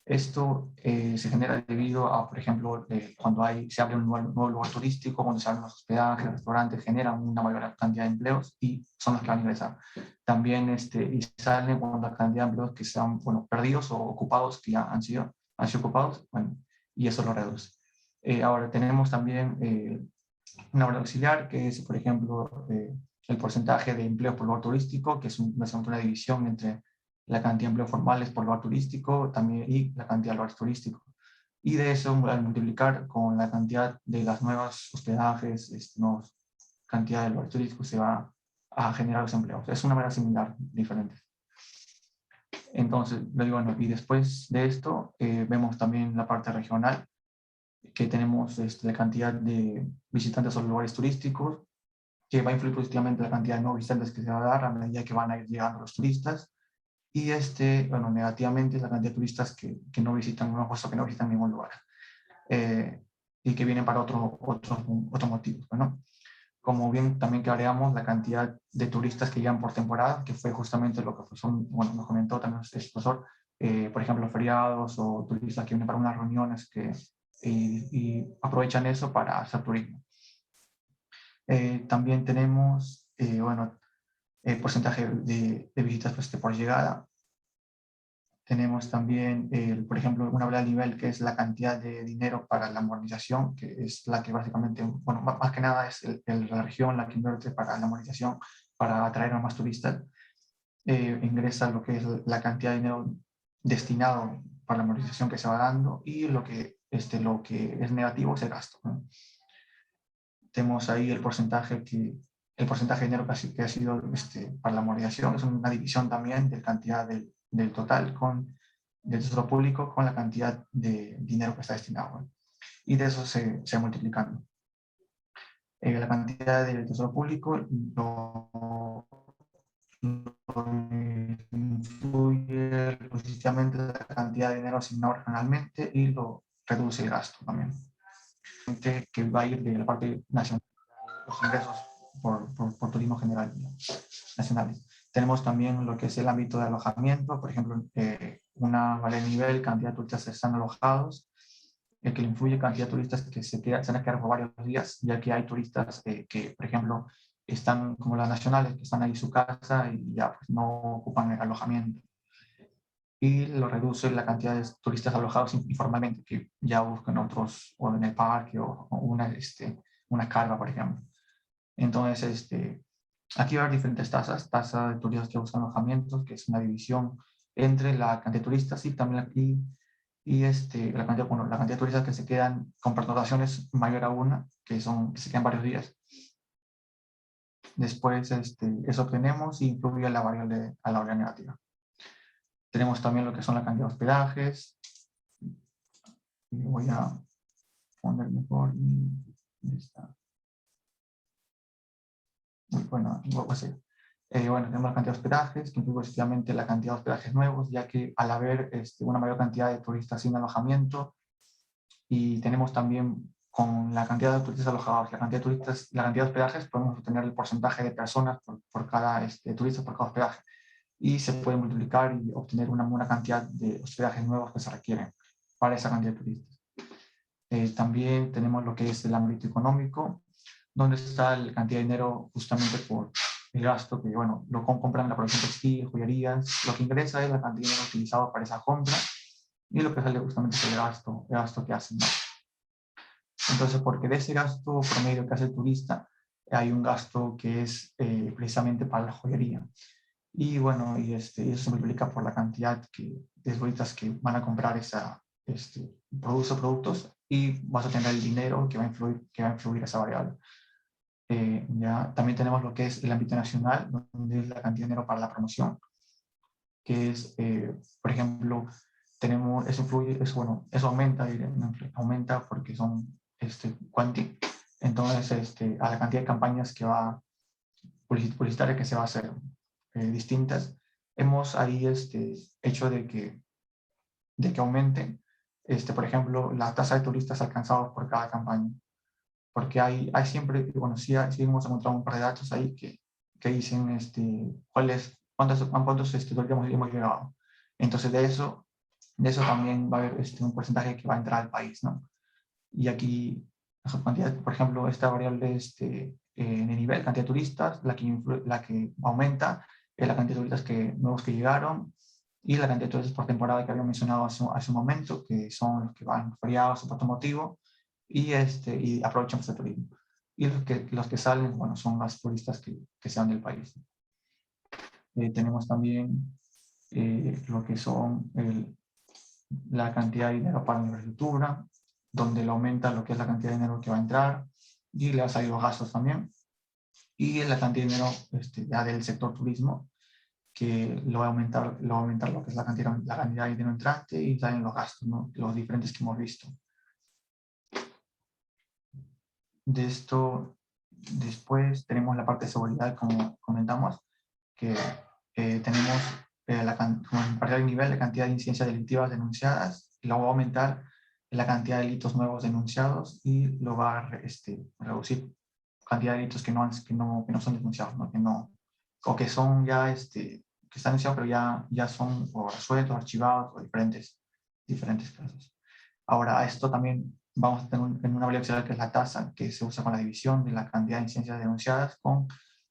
Esto se genera debido a, por ejemplo, cuando se abre un nuevo lugar turístico, cuando se abren los hospedajes, restaurantes, generan una mayor cantidad de empleos y son los que van a ingresar. También y salen cuando la cantidad de empleos que están, bueno, perdidos o ocupados, que ya han sido ocupados, bueno, y eso lo reduce. Ahora tenemos también una variable auxiliar, que es, por ejemplo, el porcentaje de empleos por lugar turístico, que es una división entre la cantidad de empleos formales por lugar turístico también, y la cantidad de lugares turísticos. Y de eso, al multiplicar con la cantidad de las nuevas hospedajes, cantidad de lugares turísticos, se va a generar los empleos. Es una manera similar, diferente. Entonces, bueno, y después de esto, vemos también la parte regional, que tenemos la cantidad de visitantes a los lugares turísticos, que va a influir positivamente la cantidad de nuevos visitantes que se va a dar a medida que van a ir llegando los turistas. Y bueno, negativamente la cantidad de turistas que no visitan, que no visitan ningún lugar y que vienen para otros motivos, ¿no? Como bien también que agregamos la cantidad de turistas que llegan por temporada, que fue justamente lo que nos comentó también el profesor, por ejemplo, feriados o turistas que vienen para unas reuniones y aprovechan eso para hacer turismo. También tenemos, bueno, el porcentaje de visitas por llegada. Tenemos también, por ejemplo, una variable de nivel que es la cantidad de dinero para la modernización, que es la que básicamente, bueno, más que nada es la región la que invierte para la modernización, para atraer a más turistas. Ingresa lo que es la cantidad de dinero destinado para la modernización que se va dando, y lo que es negativo es el gasto, ¿no? Tenemos ahí el porcentaje de dinero que ha sido para la modernización. Es una división también de cantidad del total del tesoro público con la cantidad de dinero que está destinado, ¿no? Y de eso se va multiplicando. La cantidad del tesoro público lo influye positivamente la cantidad de dinero asignado regionalmente y lo reduce el gasto también, que va a ir de la parte nacional, los ingresos por turismo general nacionales. Tenemos también lo que es el ámbito de alojamiento, por ejemplo, una variable de nivel, cantidad de turistas que están alojados, que le influye cantidad de turistas que se van a quedar por varios días, ya que hay turistas que, por ejemplo, están como las nacionales, que están ahí en su casa y ya pues, no ocupan el alojamiento. Y lo reduce la cantidad de turistas alojados informalmente, que ya buscan otros, o en el parque, o una carpa, por ejemplo. Entonces, aquí va a haber diferentes tasas, tasa de turistas que buscan alojamientos, que es una división entre la cantidad de turistas y también la cantidad de turistas que se quedan con pernoctaciones mayor a una, que se quedan varios días. Después, eso obtenemos y incluye a la variable negativa. Tenemos también lo que son la cantidad de hospedajes. Y voy a poner mejor. ¿Dónde está? Bueno, tenemos la cantidad de hospedajes, que incluye efectivamente la cantidad de hospedajes nuevos, ya que al haber una mayor cantidad de turistas sin alojamiento, y tenemos también con la cantidad de turistas alojados, la cantidad de hospedajes, podemos obtener el porcentaje de personas por cada turista, por cada hospedaje, y se puede multiplicar y obtener una buena cantidad de hospedajes nuevos que se requieren para esa cantidad de turistas. También tenemos lo que es el ámbito económico, donde está la cantidad de dinero justamente por el gasto que, bueno, lo compran la producción textil, joyerías. Lo que ingresa es la cantidad de dinero utilizado para esa compra y lo que sale justamente es el gasto que hacen, ¿no? Entonces, porque de ese gasto promedio que hace el turista, hay un gasto que es precisamente para la joyería. Y bueno, eso se multiplica por la cantidad de turistas que van a comprar productos y vas a tener el dinero que va a influir esa variable. Ya también tenemos lo que es el ámbito nacional, donde es la cantidad de dinero para la promoción, que es, por ejemplo, eso aumenta porque son quanti, entonces a la cantidad de campañas publicitarias que se va a hacer distintas, hemos ahí hecho de que aumente, por ejemplo, la tasa de turistas alcanzados por cada campaña. Porque hay siempre, bueno, sí hemos encontrado un par de datos ahí que dicen cuántos turistas hemos llegado. Entonces, de eso también va a haber un porcentaje que va a entrar al país, ¿no? Y aquí, por ejemplo, esta variable en el nivel, cantidad de turistas, la que aumenta es la cantidad de turistas nuevos que llegaron y la cantidad de turistas por temporada que había mencionado hace un momento, que son los que van feriados o por otro motivo y aprovechan este turismo. Y los que salen, bueno, son los turistas que se van del país. Tenemos también lo que son la cantidad de dinero para la infraestructura, donde le aumenta lo que es la cantidad de dinero que va a entrar y le ha salido gastos también. Y la cantidad de dinero ya del sector turismo, que lo va a aumentar lo que es la cantidad de dinero entrante y también los gastos, ¿no? Los diferentes que hemos visto. De esto, después tenemos la parte de seguridad, como comentamos, que tenemos como en parcial nivel la cantidad de incidencias delictivas denunciadas, y luego va a aumentar la cantidad de delitos nuevos denunciados y lo va a reducir cantidad de delitos que no son denunciados, ¿no? O que son ya, que están denunciados pero ya son o resueltos, archivados o diferentes casos. Ahora, a esto también vamos a tener una variable que es la tasa, que se usa con la división de la cantidad de incidencias denunciadas con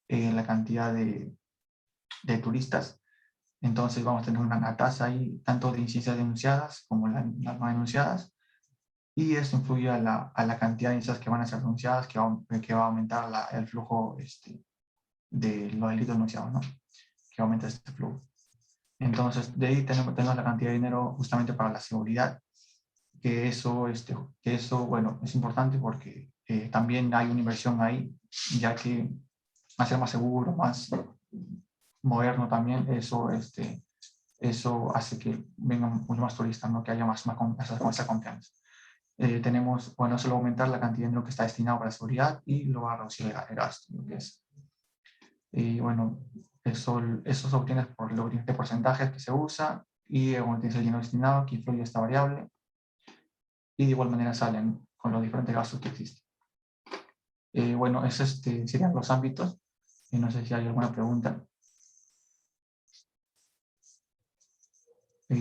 la cantidad de turistas. Entonces vamos a tener una tasa ahí tanto de incidencias denunciadas como las no denunciadas, y esto influye a la cantidad de incidencias que van a ser denunciadas, que va a aumentar el flujo de los delitos denunciados, ¿no? Que aumenta este flujo. Entonces, de ahí tenemos la cantidad de dinero justamente para la seguridad, que eso, bueno, es importante porque también hay una inversión ahí, ya que hacer más seguro, más moderno también, eso hace que vengan muchos más turistas, ¿no? Que haya más esa confianza. Tenemos, bueno, eso va a aumentar la cantidad de dinero que está destinado para la seguridad y lo va a reducir el gasto, lo que es. Y bueno, eso se obtiene por los diferentes porcentajes que se usa y bueno, tienes el dinero destinado que influye esta variable, y de igual manera salen con los diferentes gastos que existen. Bueno, esos serían los ámbitos. Y no sé si hay alguna pregunta. A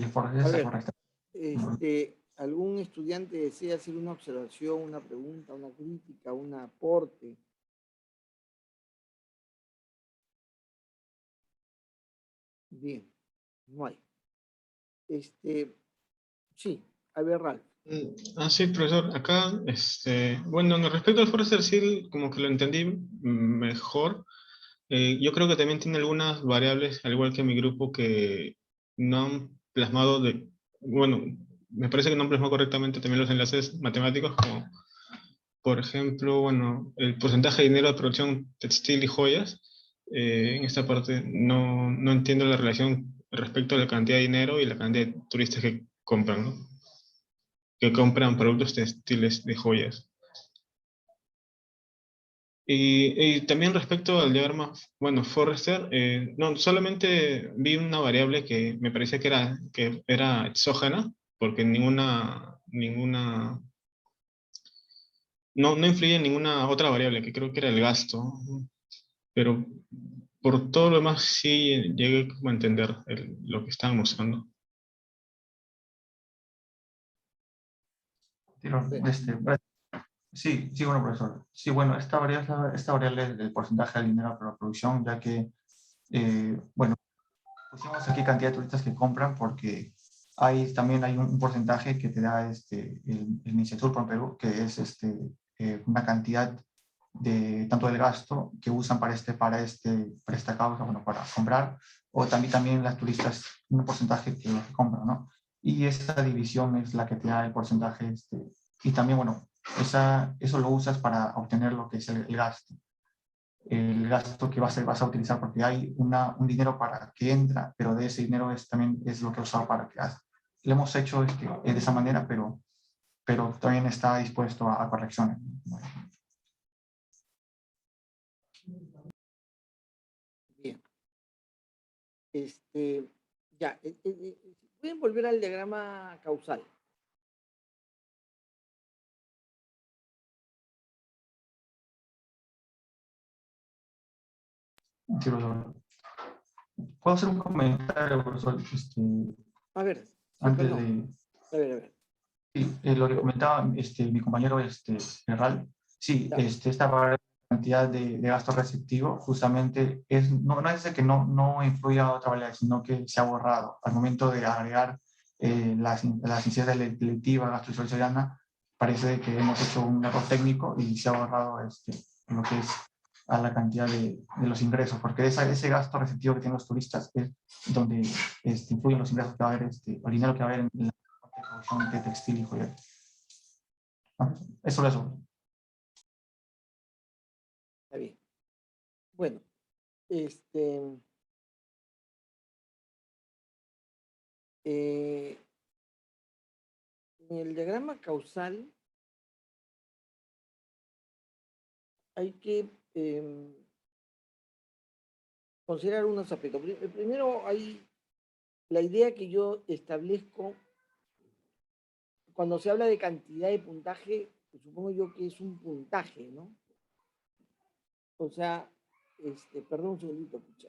ver, ¿algún estudiante desea hacer una observación, una pregunta, una crítica, un aporte? Bien, no hay. Sí, a ver, Ralph. Sí, profesor. Acá, bueno, en respecto al Forester Seal, como que lo entendí mejor. Yo creo que también tiene algunas variables, al igual que mi grupo, que no han plasmado bueno, me parece que no han plasmado correctamente también los enlaces matemáticos, como por ejemplo, bueno, el porcentaje de dinero de producción textil y joyas. En esta parte no entiendo la relación respecto a la cantidad de dinero y la cantidad de turistas que compran, ¿no? Que compran productos textiles de joyas. Y también respecto al diagrama, bueno, Forrester, no, solamente vi una variable que me parecía que era exógena, porque no influye en ninguna otra variable, que creo que era el gasto, pero por todo lo demás sí llegué como a entender lo que estaban mostrando. Sí. Sí, sí, bueno, profesor. Sí, bueno, esta variable es el porcentaje del dinero para la producción, ya que, bueno, pusimos aquí cantidad de turistas que compran porque también hay un porcentaje que te da el Minsur por Perú, que es una cantidad de tanto del gasto que usan para esta causa, bueno, para comprar, o también las turistas, un porcentaje que compran, ¿no? Y esa división es la que te da el porcentaje, y también, bueno, eso lo usas para obtener lo que es el gasto que vas a utilizar, porque hay un dinero para que entra, pero de ese dinero también es lo que he usado para que haga. Lo hemos hecho de esa manera, pero también está dispuesto a correcciones. Bien. Ya, pueden volver al diagrama causal. Sí, profesor. ¿Puedo hacer un comentario, profesor? A ver, Antes perdón. de A ver, a ver. sí, lo que comentaba mi compañero Herral, sí, Ya. esta cantidad de gasto receptivo justamente no es de que no influya a otra variable, sino que se ha borrado. Al momento de agregar las incidencias delictivas, gasto y solicitada, parece que hemos hecho un error técnico y se ha borrado lo que es a la cantidad de los ingresos, porque ese gasto receptivo que tienen los turistas es donde influyen los ingresos que va a haber, el dinero que va a haber en producción de textil y joyería. Eso. Está bien. Bueno, eh, en el diagrama causal hay que considerar unos aspectos. Primero hay la idea que yo establezco cuando se habla de cantidad de puntaje, pues supongo yo que es un puntaje, ¿no? O sea, perdón un segundito, pucha.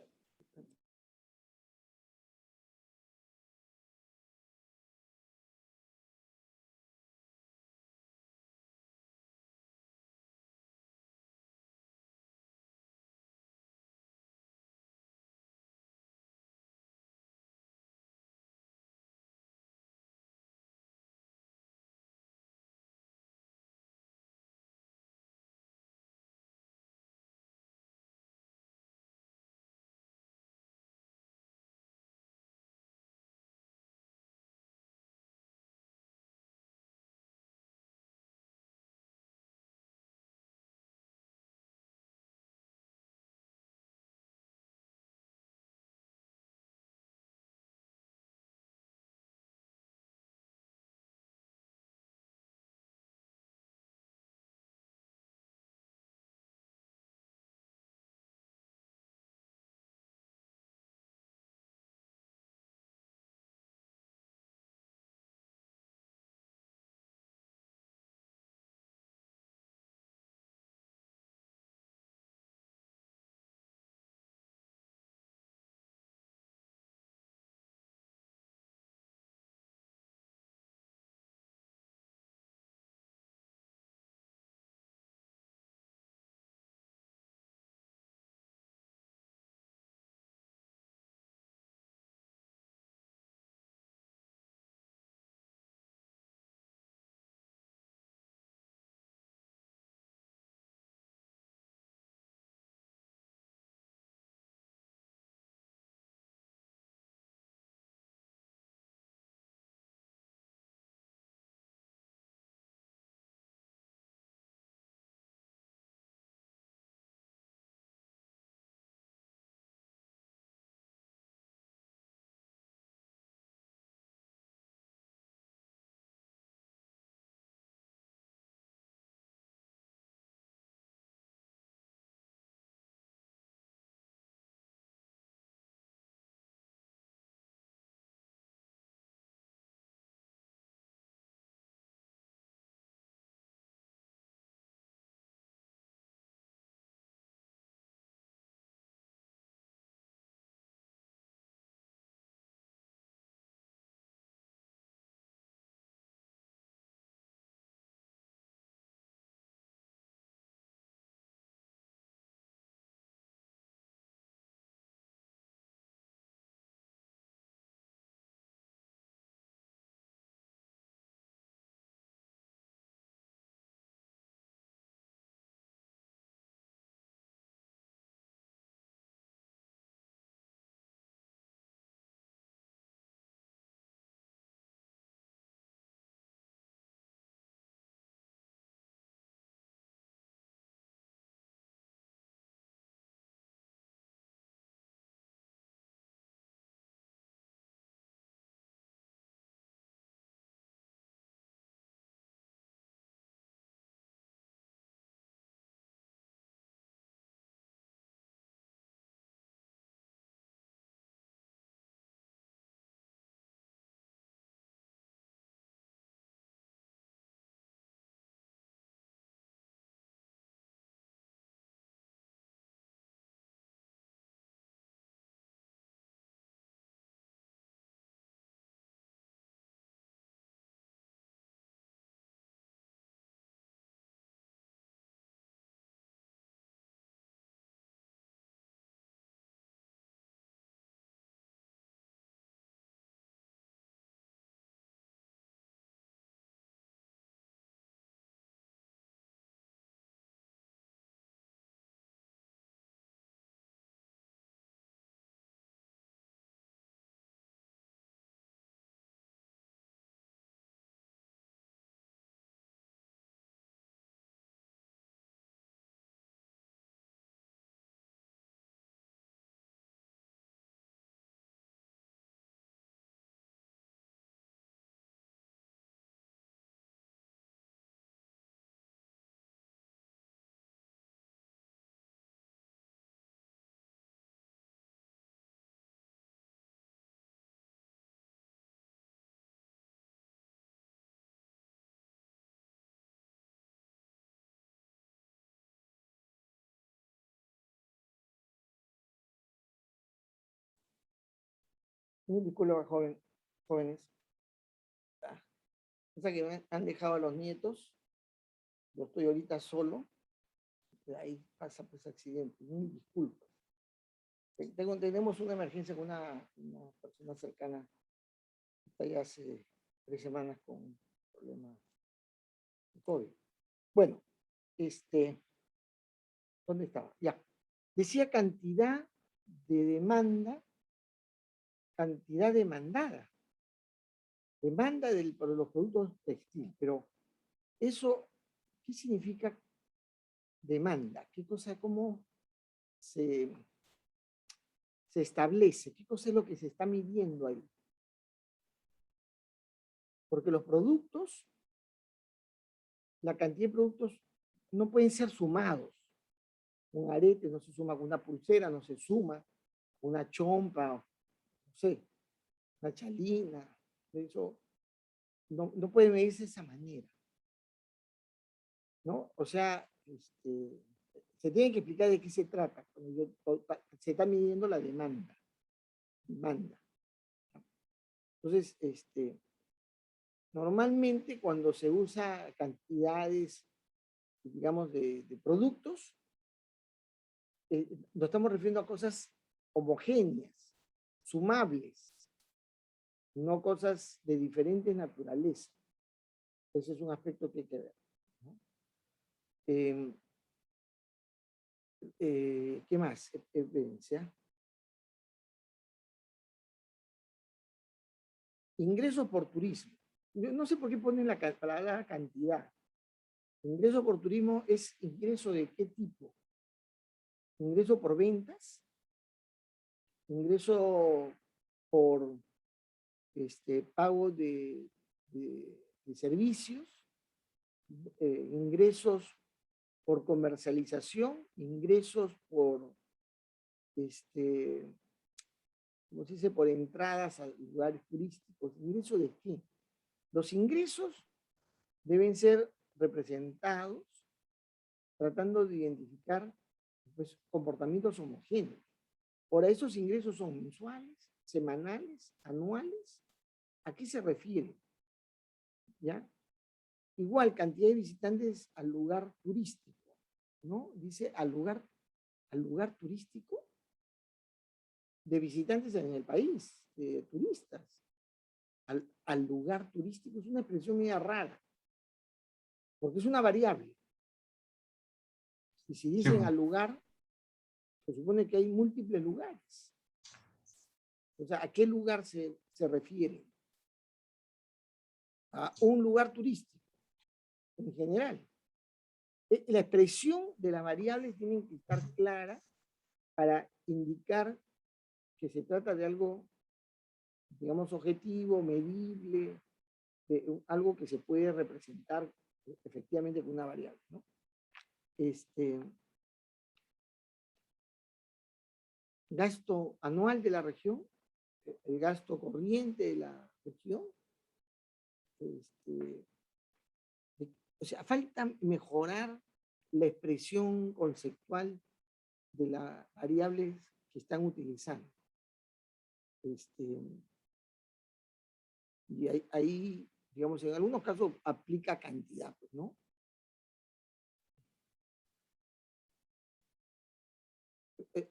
Disculpa, jóvenes. O sea que me han dejado a los nietos. Yo estoy ahorita solo. De ahí pasa pues accidente. Mil disculpas. Tenemos una emergencia con una persona cercana. Está ya hace 3 semanas con problemas de COVID. Bueno, ¿dónde estaba? Ya. Decía cantidad de demanda, cantidad demandada. Demanda por los productos textiles. Pero eso, ¿qué significa demanda? ¿Qué cosa, cómo se establece? ¿Qué cosa es lo que se está midiendo ahí? Porque los productos, la cantidad de productos no pueden ser sumados. Un arete no se suma con una pulsera, no se suma una chompa, no sé, una chalina. Eso no puede medirse de esa manera, ¿no? O sea, se tiene que explicar de qué se trata. Se está midiendo la demanda. Entonces, normalmente cuando se usa cantidades, digamos, de productos, nos estamos refiriendo a cosas homogéneas, sumables, no cosas de diferentes naturaleza. Ese es un aspecto que hay que ver, ¿no? ¿Qué más? Ingresos por turismo. Yo no sé por qué ponen la palabra cantidad. Ingreso por turismo es ingreso de qué tipo. Ingreso por ventas, ingreso por pago de servicios, ingresos por comercialización, ingresos por, ¿cómo se dice? Por entradas a lugares turísticos. ¿Ingreso de qué? Los ingresos deben ser representados tratando de identificar pues, comportamientos homogéneos. Ahora, esos ingresos son mensuales, semanales, anuales. ¿A qué se refiere? ¿Ya? Igual, cantidad de visitantes al lugar turístico, ¿no? Dice al lugar turístico de visitantes en el país, de turistas. Al lugar turístico es una expresión media rara, porque es una variable. Y si dicen al lugar, se supone que hay múltiples lugares. O sea, ¿a qué lugar se refiere? A un lugar turístico, en general. La expresión de las variables tiene que estar clara para indicar que se trata de algo, digamos, objetivo, medible, de algo que se puede representar efectivamente con una variable, ¿no? Gasto anual de la región, el gasto corriente de la región. O sea, falta mejorar la expresión conceptual de las variables que están utilizando. Y ahí, digamos, en algunos casos aplica cantidad, pues, ¿no?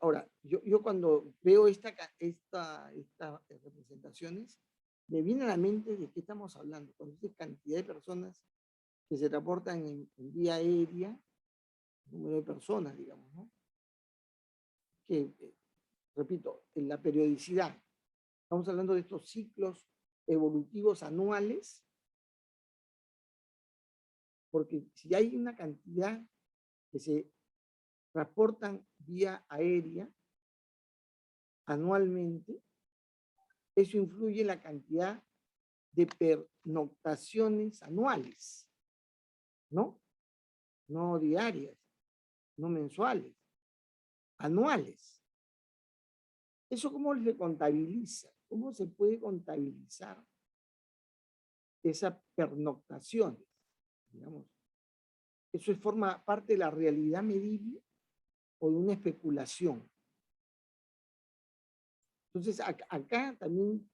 Ahora, yo cuando veo estas representaciones, me viene a la mente de qué estamos hablando. Cuando dice cantidad de personas que se transportan en vía aérea, número de personas, digamos, ¿no? Que, repito, en la periodicidad. Estamos hablando de estos ciclos evolutivos anuales, porque si hay una cantidad que se transportan vía aérea anualmente, eso influye en la cantidad de pernoctaciones anuales, ¿no? No diarias, no mensuales, anuales. ¿Eso cómo se contabiliza? ¿Cómo se puede contabilizar esas pernoctaciones? Digamos, ¿eso forma parte de la realidad medible o de una especulación? Entonces, acá también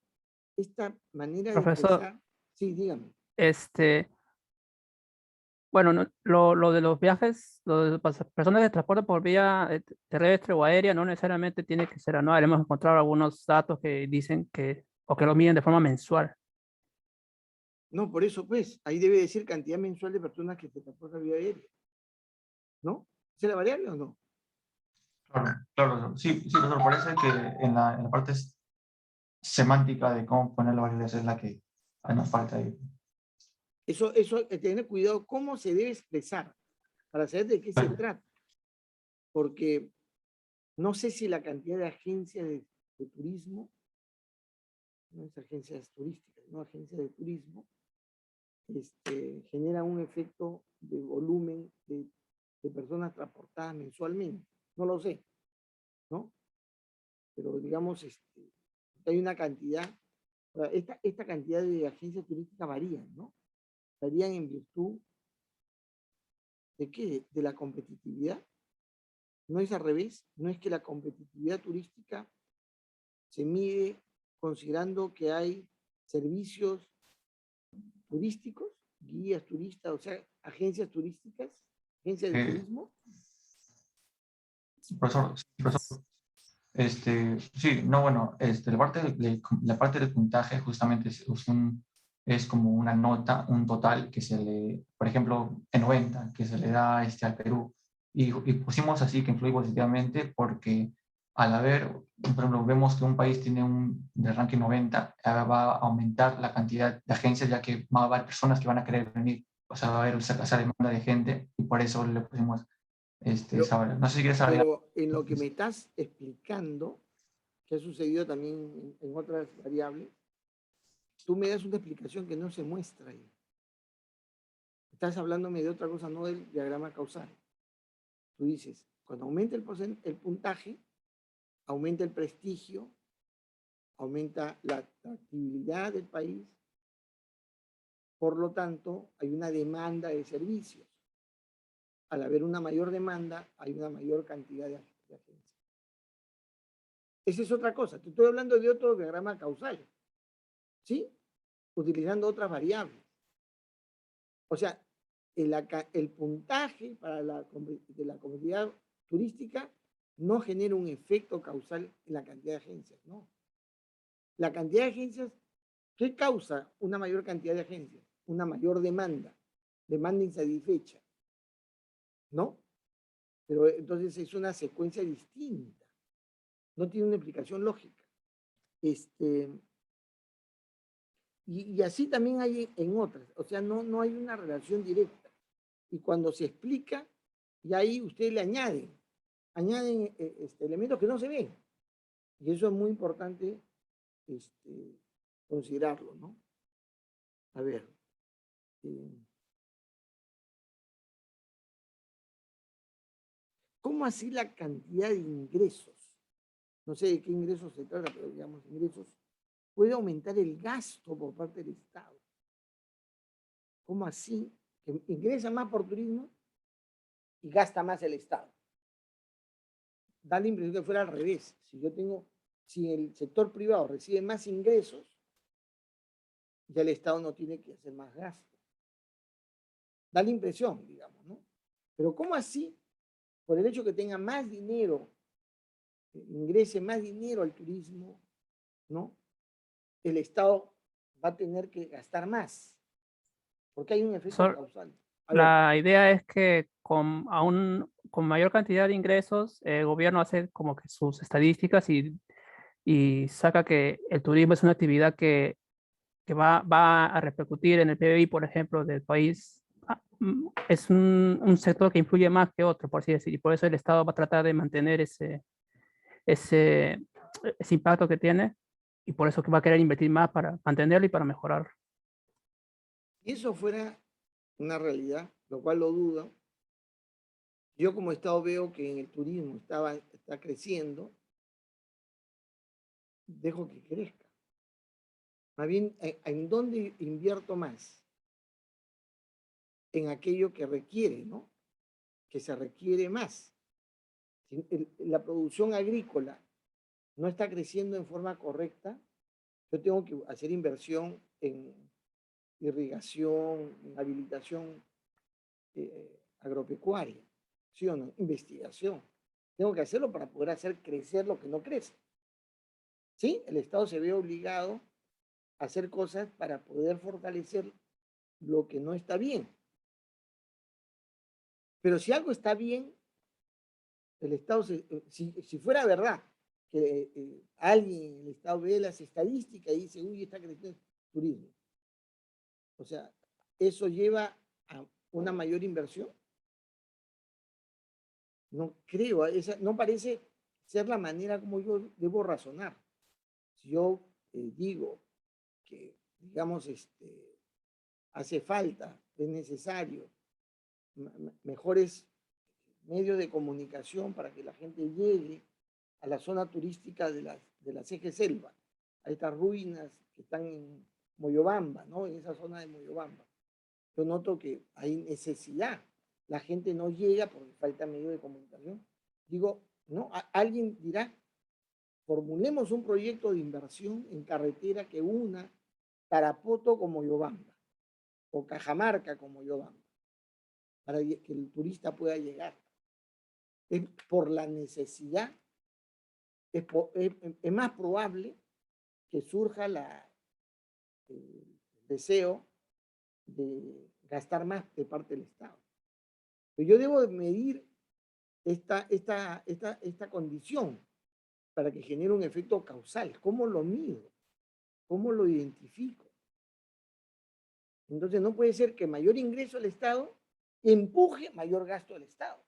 esta manera de Profesor, expresar, sí, dígame. Bueno, lo de los viajes, lo de las personas que transportan por vía terrestre o aérea no necesariamente tiene que ser anual. Hemos encontrado algunos datos que dicen que, o que lo miden de forma mensual. No, por eso, pues, ahí debe decir cantidad mensual de personas que se transportan vía aérea. ¿No? ¿Es la variable o no? Claro, claro, sí, sí, profesor, parece que en la parte semántica de cómo poner las variables es la que nos falta ahí. Eso, tener cuidado cómo se debe expresar para saber de qué se Claro. trata. Porque no sé si la cantidad de agencias de turismo, no es agencias turísticas, no agencias de turismo, genera un efecto de volumen de personas transportadas mensualmente. No lo sé, ¿no? Pero digamos, hay una cantidad, esta cantidad de agencias turísticas varían, ¿no? Varían en virtud de qué, de la competitividad. No es al revés, no es que la competitividad turística se mide considerando que hay servicios turísticos, guías turistas, o sea, agencias turísticas, agencias de Eh, turismo. profesor, sí, profesor, sí, no, bueno, la parte del puntaje justamente es como una nota, un total que se le, por ejemplo, en 90, que se le da al Perú. Y pusimos así que influye positivamente porque al haber, por ejemplo, vemos que un país tiene un de ranking 90, va a aumentar la cantidad de agencias, ya que va a haber personas que van a querer venir, o sea, va a haber esa demanda de gente y por eso le pusimos Pero, esa variable. No sé si quieres saber. pero en lo que me estás explicando, que ha sucedido también en otras variables, tú me das una explicación que no se muestra ahí. Estás hablándome de otra cosa, no del diagrama causal. Tú dices, cuando aumenta el puntaje, aumenta el prestigio, aumenta la atractividad del país, por lo tanto, hay una demanda de servicios. Al haber una mayor demanda, hay una mayor cantidad de agencias. Esa es otra cosa. Te estoy hablando de otro diagrama causal, ¿sí? Utilizando otras variables. O sea, el puntaje de la competitividad turística no genera un efecto causal en la cantidad de agencias, ¿no? La cantidad de agencias, ¿qué causa una mayor cantidad de agencias? Una mayor demanda insatisfecha, ¿no? Pero entonces es una secuencia distinta, no tiene una explicación lógica. Y así también hay en otras, o sea, no hay una relación directa. Y cuando se explica, y ahí ustedes le añaden elementos que no se ven. Y eso es muy importante considerarlo, ¿no? A ver. ¿Cómo así la cantidad de ingresos? No sé de qué ingresos se trata, pero digamos, ingresos puede aumentar el gasto por parte del Estado. ¿Cómo así? Que ingresa más por turismo y gasta más el Estado. Da la impresión que fuera al revés. Si el sector privado recibe más ingresos, ya el Estado no tiene que hacer más gasto. Da la impresión, digamos, ¿no? Pero ¿cómo así? Por el hecho que tenga más dinero, ingrese más dinero al turismo, ¿no? El Estado va a tener que gastar más, porque hay un efecto causal. A ver, La idea es que con mayor cantidad de ingresos, el gobierno hace como que sus estadísticas y saca que el turismo es una actividad que va a repercutir en el PBI, por ejemplo, del país. Es un sector que influye más que otro, por así decir, y por eso el Estado va a tratar de mantener ese, ese impacto que tiene, y por eso que va a querer invertir más para mantenerlo y para mejorar. si eso fuera una realidad, lo cual lo dudo, yo como Estado veo que en el turismo está creciendo, dejo que crezca. Más bien, ¿en dónde invierto más? En aquello que requiere, ¿no? Que se requiere más. La producción agrícola no está creciendo en forma correcta, yo tengo que hacer inversión en irrigación, en habilitación agropecuaria, ¿sí o no? Investigación. Tengo que hacerlo para poder hacer crecer lo que no crece. ¿Sí? El Estado se ve obligado a hacer cosas para poder fortalecer lo que no está bien. Pero si algo está bien, el Estado, si fuera verdad que alguien en el Estado ve las estadísticas y dice, uy, está creciendo el turismo. O sea, eso lleva a una mayor inversión. No creo, no parece ser la manera como yo debo razonar. Si yo digo que, digamos, hace falta, es necesario mejores medios de comunicación para que la gente llegue a la zona turística de las Ejes Selva, a estas ruinas que están en Moyobamba, ¿no? En esa zona de Moyobamba. Yo noto que hay necesidad. La gente no llega porque falta medio de comunicación. Digo, ¿no? Alguien dirá, formulemos un proyecto de inversión en carretera que una Tarapoto con Moyobamba o Cajamarca con Moyobamba para que el turista pueda llegar. Es por la necesidad, es más probable que surja el deseo de gastar más de parte del Estado. Pero yo debo medir esta condición para que genere un efecto causal. ¿Cómo lo mido? ¿Cómo lo identifico? Entonces no puede ser que mayor ingreso al Estado empuje mayor gasto del Estado.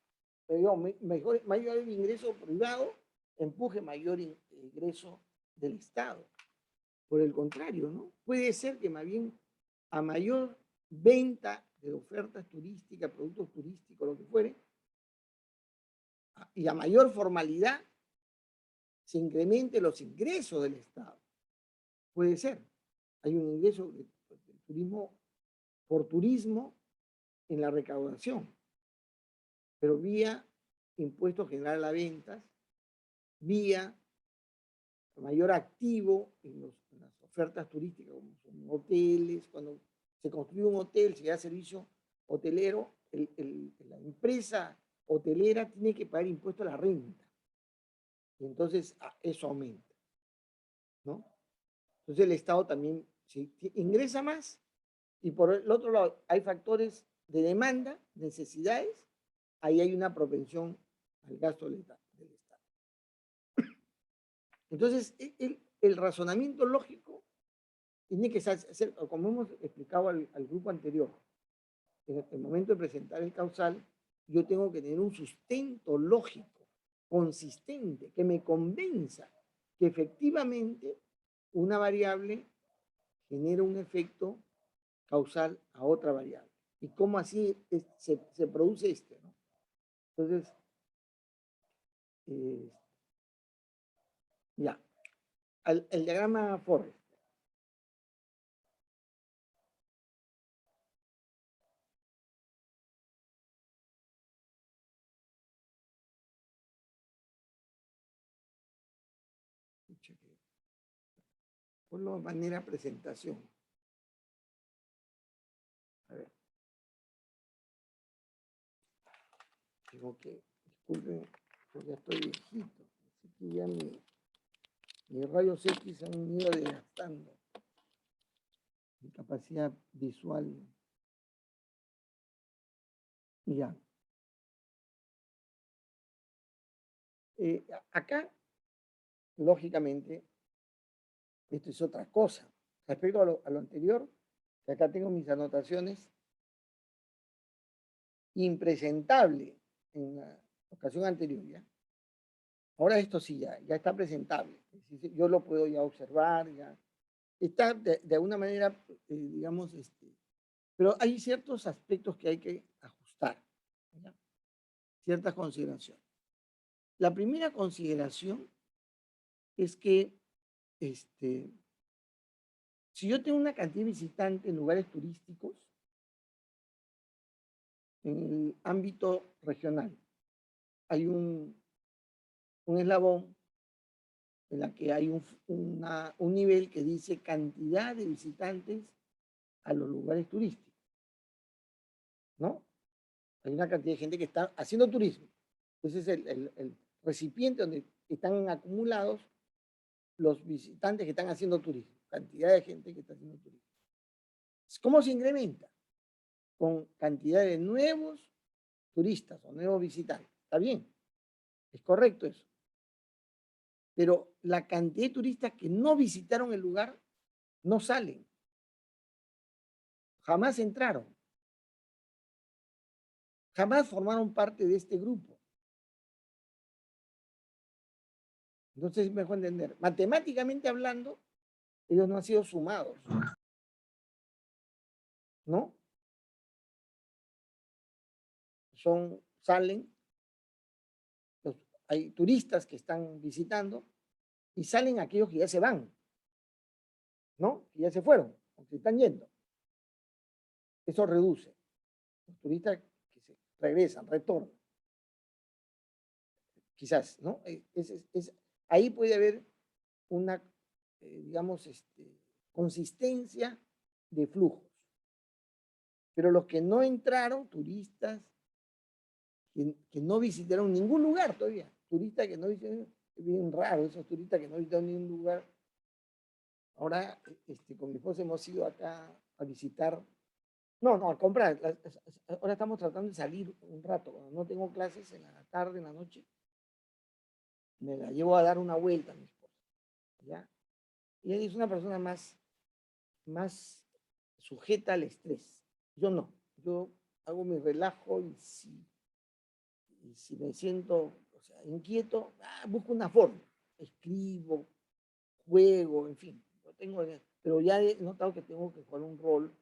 Pero mayor ingreso privado empuje mayor ingreso del Estado. Por el contrario, ¿no? Puede ser que más bien a mayor venta de ofertas turísticas, productos turísticos, lo que fuere, y a mayor formalidad, se incrementen los ingresos del Estado. Puede ser. Hay un ingreso del turismo por turismo en la recaudación, pero vía impuesto general a ventas, vía mayor activo en las ofertas turísticas, como son hoteles. Cuando se construye un hotel, se da servicio hotelero, la empresa hotelera tiene que pagar impuesto a la renta. Y entonces eso aumenta, ¿no? Entonces el Estado también ingresa más y por el otro lado hay factores de demanda, necesidades, ahí hay una propensión al gasto del Estado. Entonces el razonamiento lógico tiene que ser, como hemos explicado al grupo anterior, en el momento de presentar el causal, yo tengo que tener un sustento lógico, consistente, que me convenza que efectivamente una variable genera un efecto causal a otra variable. Y cómo así se produce ¿no? Entonces, ya, el diagrama Forrest. Ponlo de manera presentación. A ver. Digo que, disculpen, porque ya estoy viejito. Así que ya mis rayos X se han ido desgastando. Mi capacidad visual. Y ya. Acá, lógicamente, esto es otra cosa. Respecto a lo anterior, que acá tengo mis anotaciones, impresentable en la ocasión anterior, ¿ya? Ahora esto sí, ya está presentable. Yo lo puedo ya observar, ya. Está de alguna manera, digamos, pero hay ciertos aspectos que hay que ajustar, ¿ya? Ciertas consideraciones. La primera consideración es que si yo tengo una cantidad de visitantes en lugares turísticos, en el ámbito regional, hay un eslabón en la que hay un nivel que dice cantidad de visitantes a los lugares turísticos, ¿no? Hay una cantidad de gente que está haciendo turismo. Ese es el recipiente donde están acumulados los visitantes que están haciendo turismo, cantidad de gente que está haciendo turismo. ¿Cómo se incrementa? Con cantidad de nuevos turistas o nuevos visitantes. ¿Está bien? Es correcto eso. Pero la cantidad de turistas que no visitaron el lugar no salen. Jamás entraron. Jamás formaron parte de este grupo. Entonces, me dejo entender. Matemáticamente hablando, ellos no han sido sumados. ¿No? Salen, hay turistas que están visitando y salen aquellos que ya se van, ¿no? Que ya se fueron, o que están yendo. Eso reduce. Los turistas que se regresan, retornan. Quizás, ¿no? Ahí puede haber una, digamos, consistencia de flujos. Pero los que no entraron, turistas, que no visitaron ningún lugar todavía, turistas que no visitaron, es bien raro esos turistas que no visitaron ningún lugar. Ahora, con mi esposa hemos ido acá a visitar, no, a comprar. Ahora estamos tratando de salir un rato, cuando no tengo clases en la tarde, en la noche, me la llevo a dar una vuelta a mi esposa, ¿ya? Y ella es una persona más sujeta al estrés. Yo no, yo hago mi relajo y si me siento, o sea, inquieto, busco una forma, escribo, juego, en fin, pero ya he notado que tengo que jugar un rol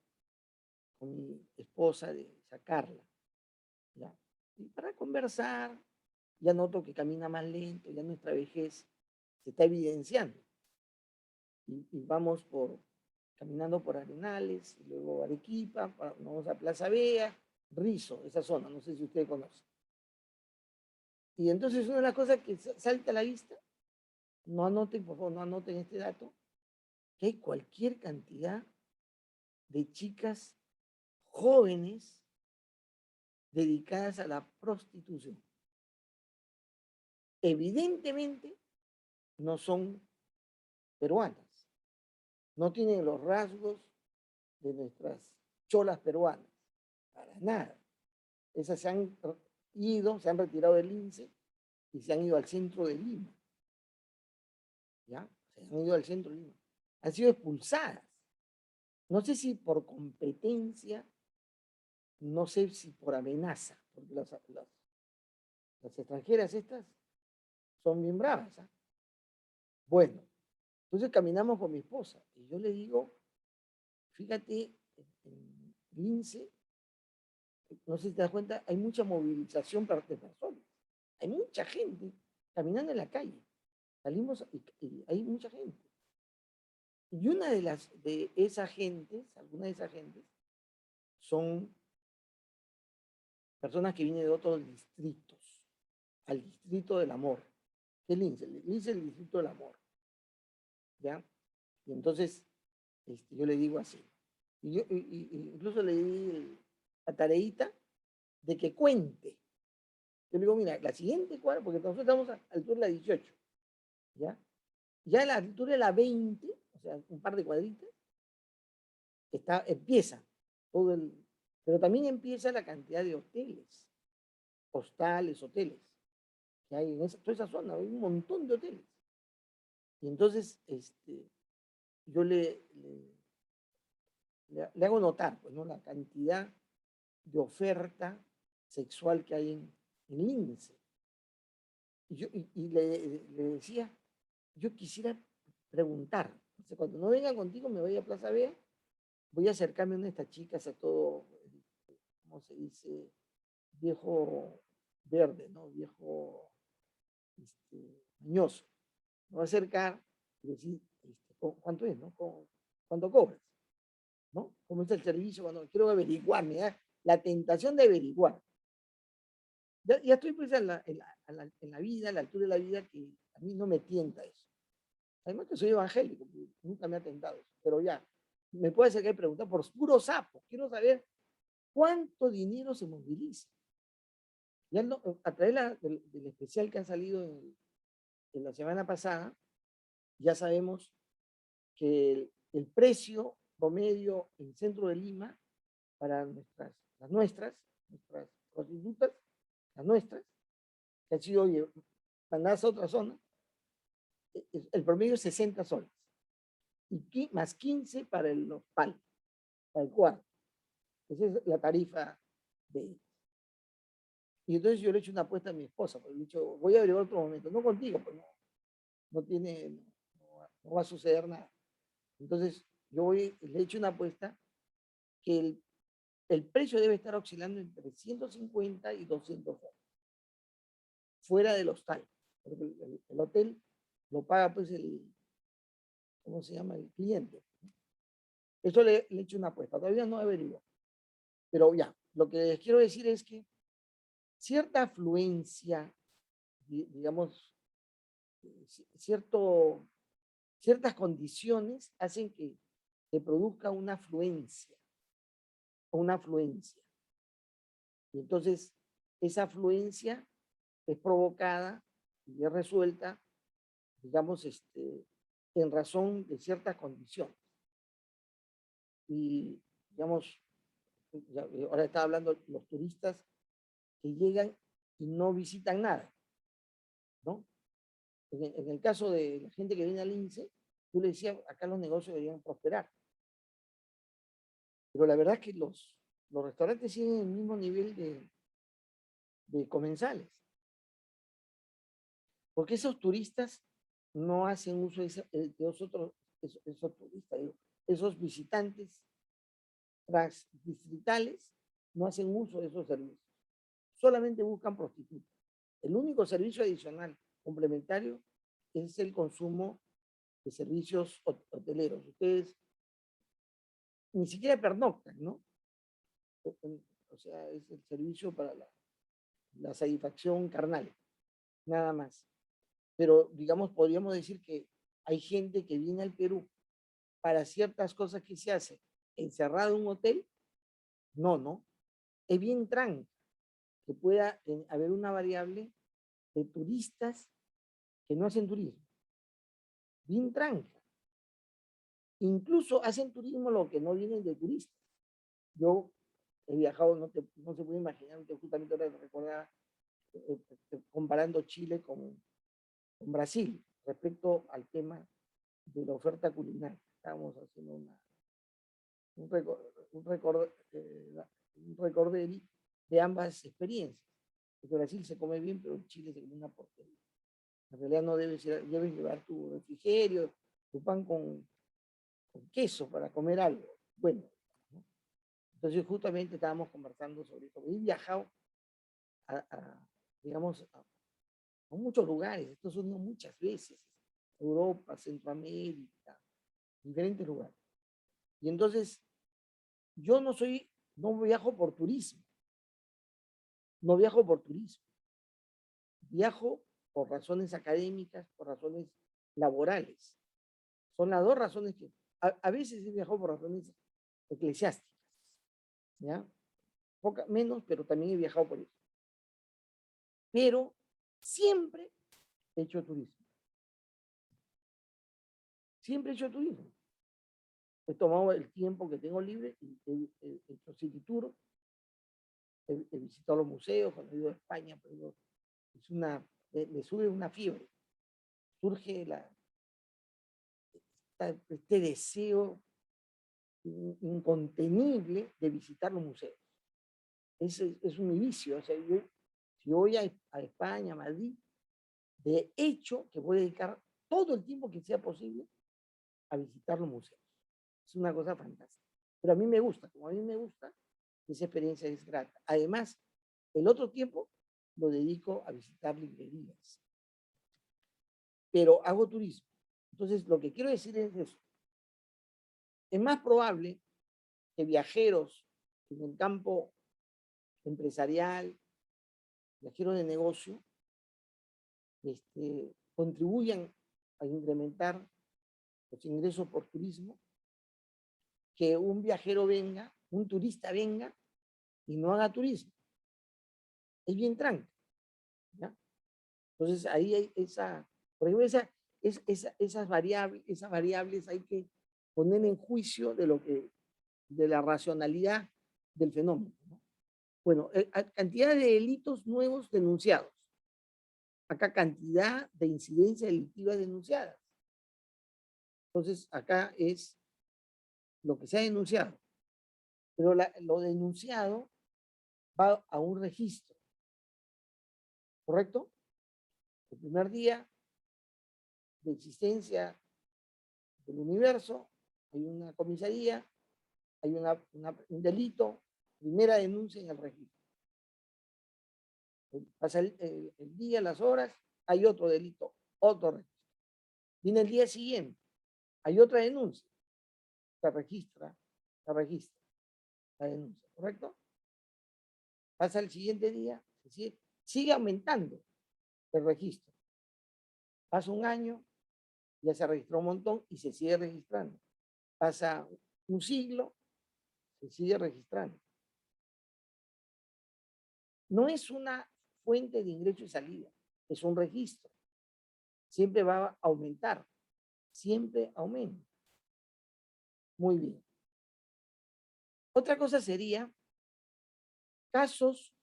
con mi esposa de sacarla, ¿ya? Y para conversar, ya noto que camina más lento, ya nuestra vejez se está evidenciando. Y vamos caminando por Arenales, y luego Arequipa, vamos a Plaza Vea, Rizo, esa zona, no sé si ustedes conocen. Y entonces una de las cosas que salta a la vista, no anoten, por favor, no anoten este dato, que hay cualquier cantidad de chicas jóvenes dedicadas a la prostitución. Evidentemente no son peruanas, no tienen los rasgos de nuestras cholas peruanas, para nada. Esas se han se han retirado del INSE y se han ido al centro de Lima. ¿Ya? Se han ido al centro de Lima. Han sido expulsadas. No sé si por competencia, no sé si por amenaza, porque las extranjeras estas son bien bravas. ¿Eh? Bueno, entonces caminamos con mi esposa y yo le digo, fíjate, en Lince, no sé si te das cuenta, hay mucha movilización de personas. Hay mucha gente caminando en la calle. Salimos y hay mucha gente. Y una de esas gentes, algunas de esas gentes, son personas que vienen de otros distritos, al distrito del amor. ¿Qué es Lince? Lince es el distrito del amor. ¿Ya? Y entonces, yo le digo así. Y incluso le di la tareita de que cuente. Yo le digo, mira, la siguiente cuadra, porque nosotros estamos a la altura de la 18, ¿ya? Ya a la altura de la 20, o sea, un par de cuadritas, empieza todo pero también empieza la cantidad de hoteles, hostales, hoteles, que hay en toda esa zona, hay un montón de hoteles. Y entonces, yo le hago notar, pues, ¿no? La cantidad de oferta sexual que hay en Lince. Y le decía, yo quisiera preguntar, o sea, cuando no venga contigo, me voy a Plaza Vea, voy a acercarme a una de estas chicas a todo, ¿cómo se dice? Viejo verde, ¿no? Viejo mañoso. Me voy a acercar y decir, ¿cuánto es, no? ¿Cuánto cobras? ¿No? ¿Cómo está el servicio? Cuando quiero averiguar, me da la tentación de averiguar. Ya estoy pues en la vida, a la altura de la vida, que a mí no me tienta eso. Además que soy evangélico, nunca me ha tentado, pero ya, me puede hacer que preguntar por puro sapo. Quiero saber cuánto dinero se moviliza. Ya no, a través del especial que han salido en la semana pasada, ya sabemos que el precio promedio en el centro de Lima para nuestras prostitutas, las nuestras, que han sido mandadas a otra zona, el promedio es 60 soles. Y más 15 para el hostal, para el cuarto. Esa es la tarifa de ellos. Y entonces yo le he hecho una apuesta a mi esposa, porque le he dicho, voy a averiguar otro momento, no contigo, pues no va a suceder nada. Entonces le he hecho una apuesta que el precio debe estar oscilando entre 150 y 200 soles, fuera del hostal, porque el hotel lo paga pues ¿cómo se llama? El cliente. Eso le he hecho una apuesta, todavía no he averiguado. Pero ya, lo que les quiero decir es que cierta afluencia, digamos, ciertas condiciones hacen que se produzca una afluencia. Y entonces, esa afluencia es provocada y es resuelta, digamos, en razón de ciertas condiciones. Y, digamos, ahora está hablando de los turistas que llegan y no visitan nada, ¿no? En el caso de la gente que viene al INSE, tú le decías, acá los negocios deberían prosperar. Pero la verdad es que los restaurantes siguen el mismo nivel de comensales. Porque esos turistas no hacen uso de esos turistas, esos visitantes transdistritales no hacen uso de esos servicios. Solamente buscan prostitutas. El único servicio adicional complementario es el consumo de servicios hoteleros. Ustedes ni siquiera pernoctan, ¿no? O sea, es el servicio para la satisfacción carnal, nada más. Pero, digamos, podríamos decir que hay gente que viene al Perú para ciertas cosas que se hacen encerrado en un hotel. No. Es bien tranca que pueda haber una variable de turistas que no hacen turismo. Bien tranca. Incluso hacen turismo lo que no vienen de turistas. Yo he viajado, no se puede imaginar, que justamente ahora recordaba, comparando Chile con Brasil, respecto al tema de la oferta culinaria. Estábamos haciendo un recorder de ambas experiencias. En Brasil se come bien, pero en Chile se come una porquería. En realidad no debes llevar tu refrigerio, tu pan con queso para comer algo. Bueno, ¿no? Entonces justamente estábamos conversando sobre eso. He viajado digamos, a muchos lugares, Estados Unidos muchas veces, Europa, Centroamérica, diferentes lugares. Y entonces, yo no viajo por turismo, viajo por razones académicas, por razones laborales. Son las dos razones que, a veces he viajado por razones eclesiásticas, ¿ya? Menos, pero también he viajado por eso. Pero siempre he hecho turismo. Siempre he hecho turismo. He tomado el tiempo que tengo libre y he hecho city tour, he visitado los museos, cuando he ido a España, pero me sube una fiebre. Surge este deseo incontenible de visitar los museos. Es un inicio. O sea, si voy a España, a Madrid, de hecho que voy a dedicar todo el tiempo que sea posible a visitar los museos. Es una cosa fantástica. Pero a mí me gusta, como a mí me gusta, esa experiencia es grata. Además, el otro tiempo lo dedico a visitar librerías. Pero hago turismo. Entonces, lo que quiero decir es eso. Es más probable que viajeros en el campo empresarial, viajeros de negocio, contribuyan a incrementar los ingresos por turismo, que un viajero venga, un turista venga y no haga turismo. Es bien tranca, ¿ya? Entonces ahí hay por ejemplo, esas variables hay que poner en juicio de la racionalidad del fenómeno, ¿no? Bueno, cantidad de delitos nuevos denunciados. Acá cantidad de incidencias delictivas denunciadas. Entonces, acá es lo que se ha denunciado. Pero lo denunciado va a un registro. ¿Correcto? El primer día de existencia del universo, hay una comisaría, hay un delito, primera denuncia en el registro. Pasa el día, las horas, hay otro delito, otro registro. Viene el día siguiente, hay otra denuncia, se registra la denuncia, ¿correcto? Pasa el siguiente día, sigue aumentando el registro. Pasa un año, ya se registró un montón y se sigue registrando. Pasa un siglo, se sigue registrando. No es una fuente de ingreso y salida, es un registro. Siempre va a aumentar, siempre aumenta. Muy bien. Otra cosa sería casos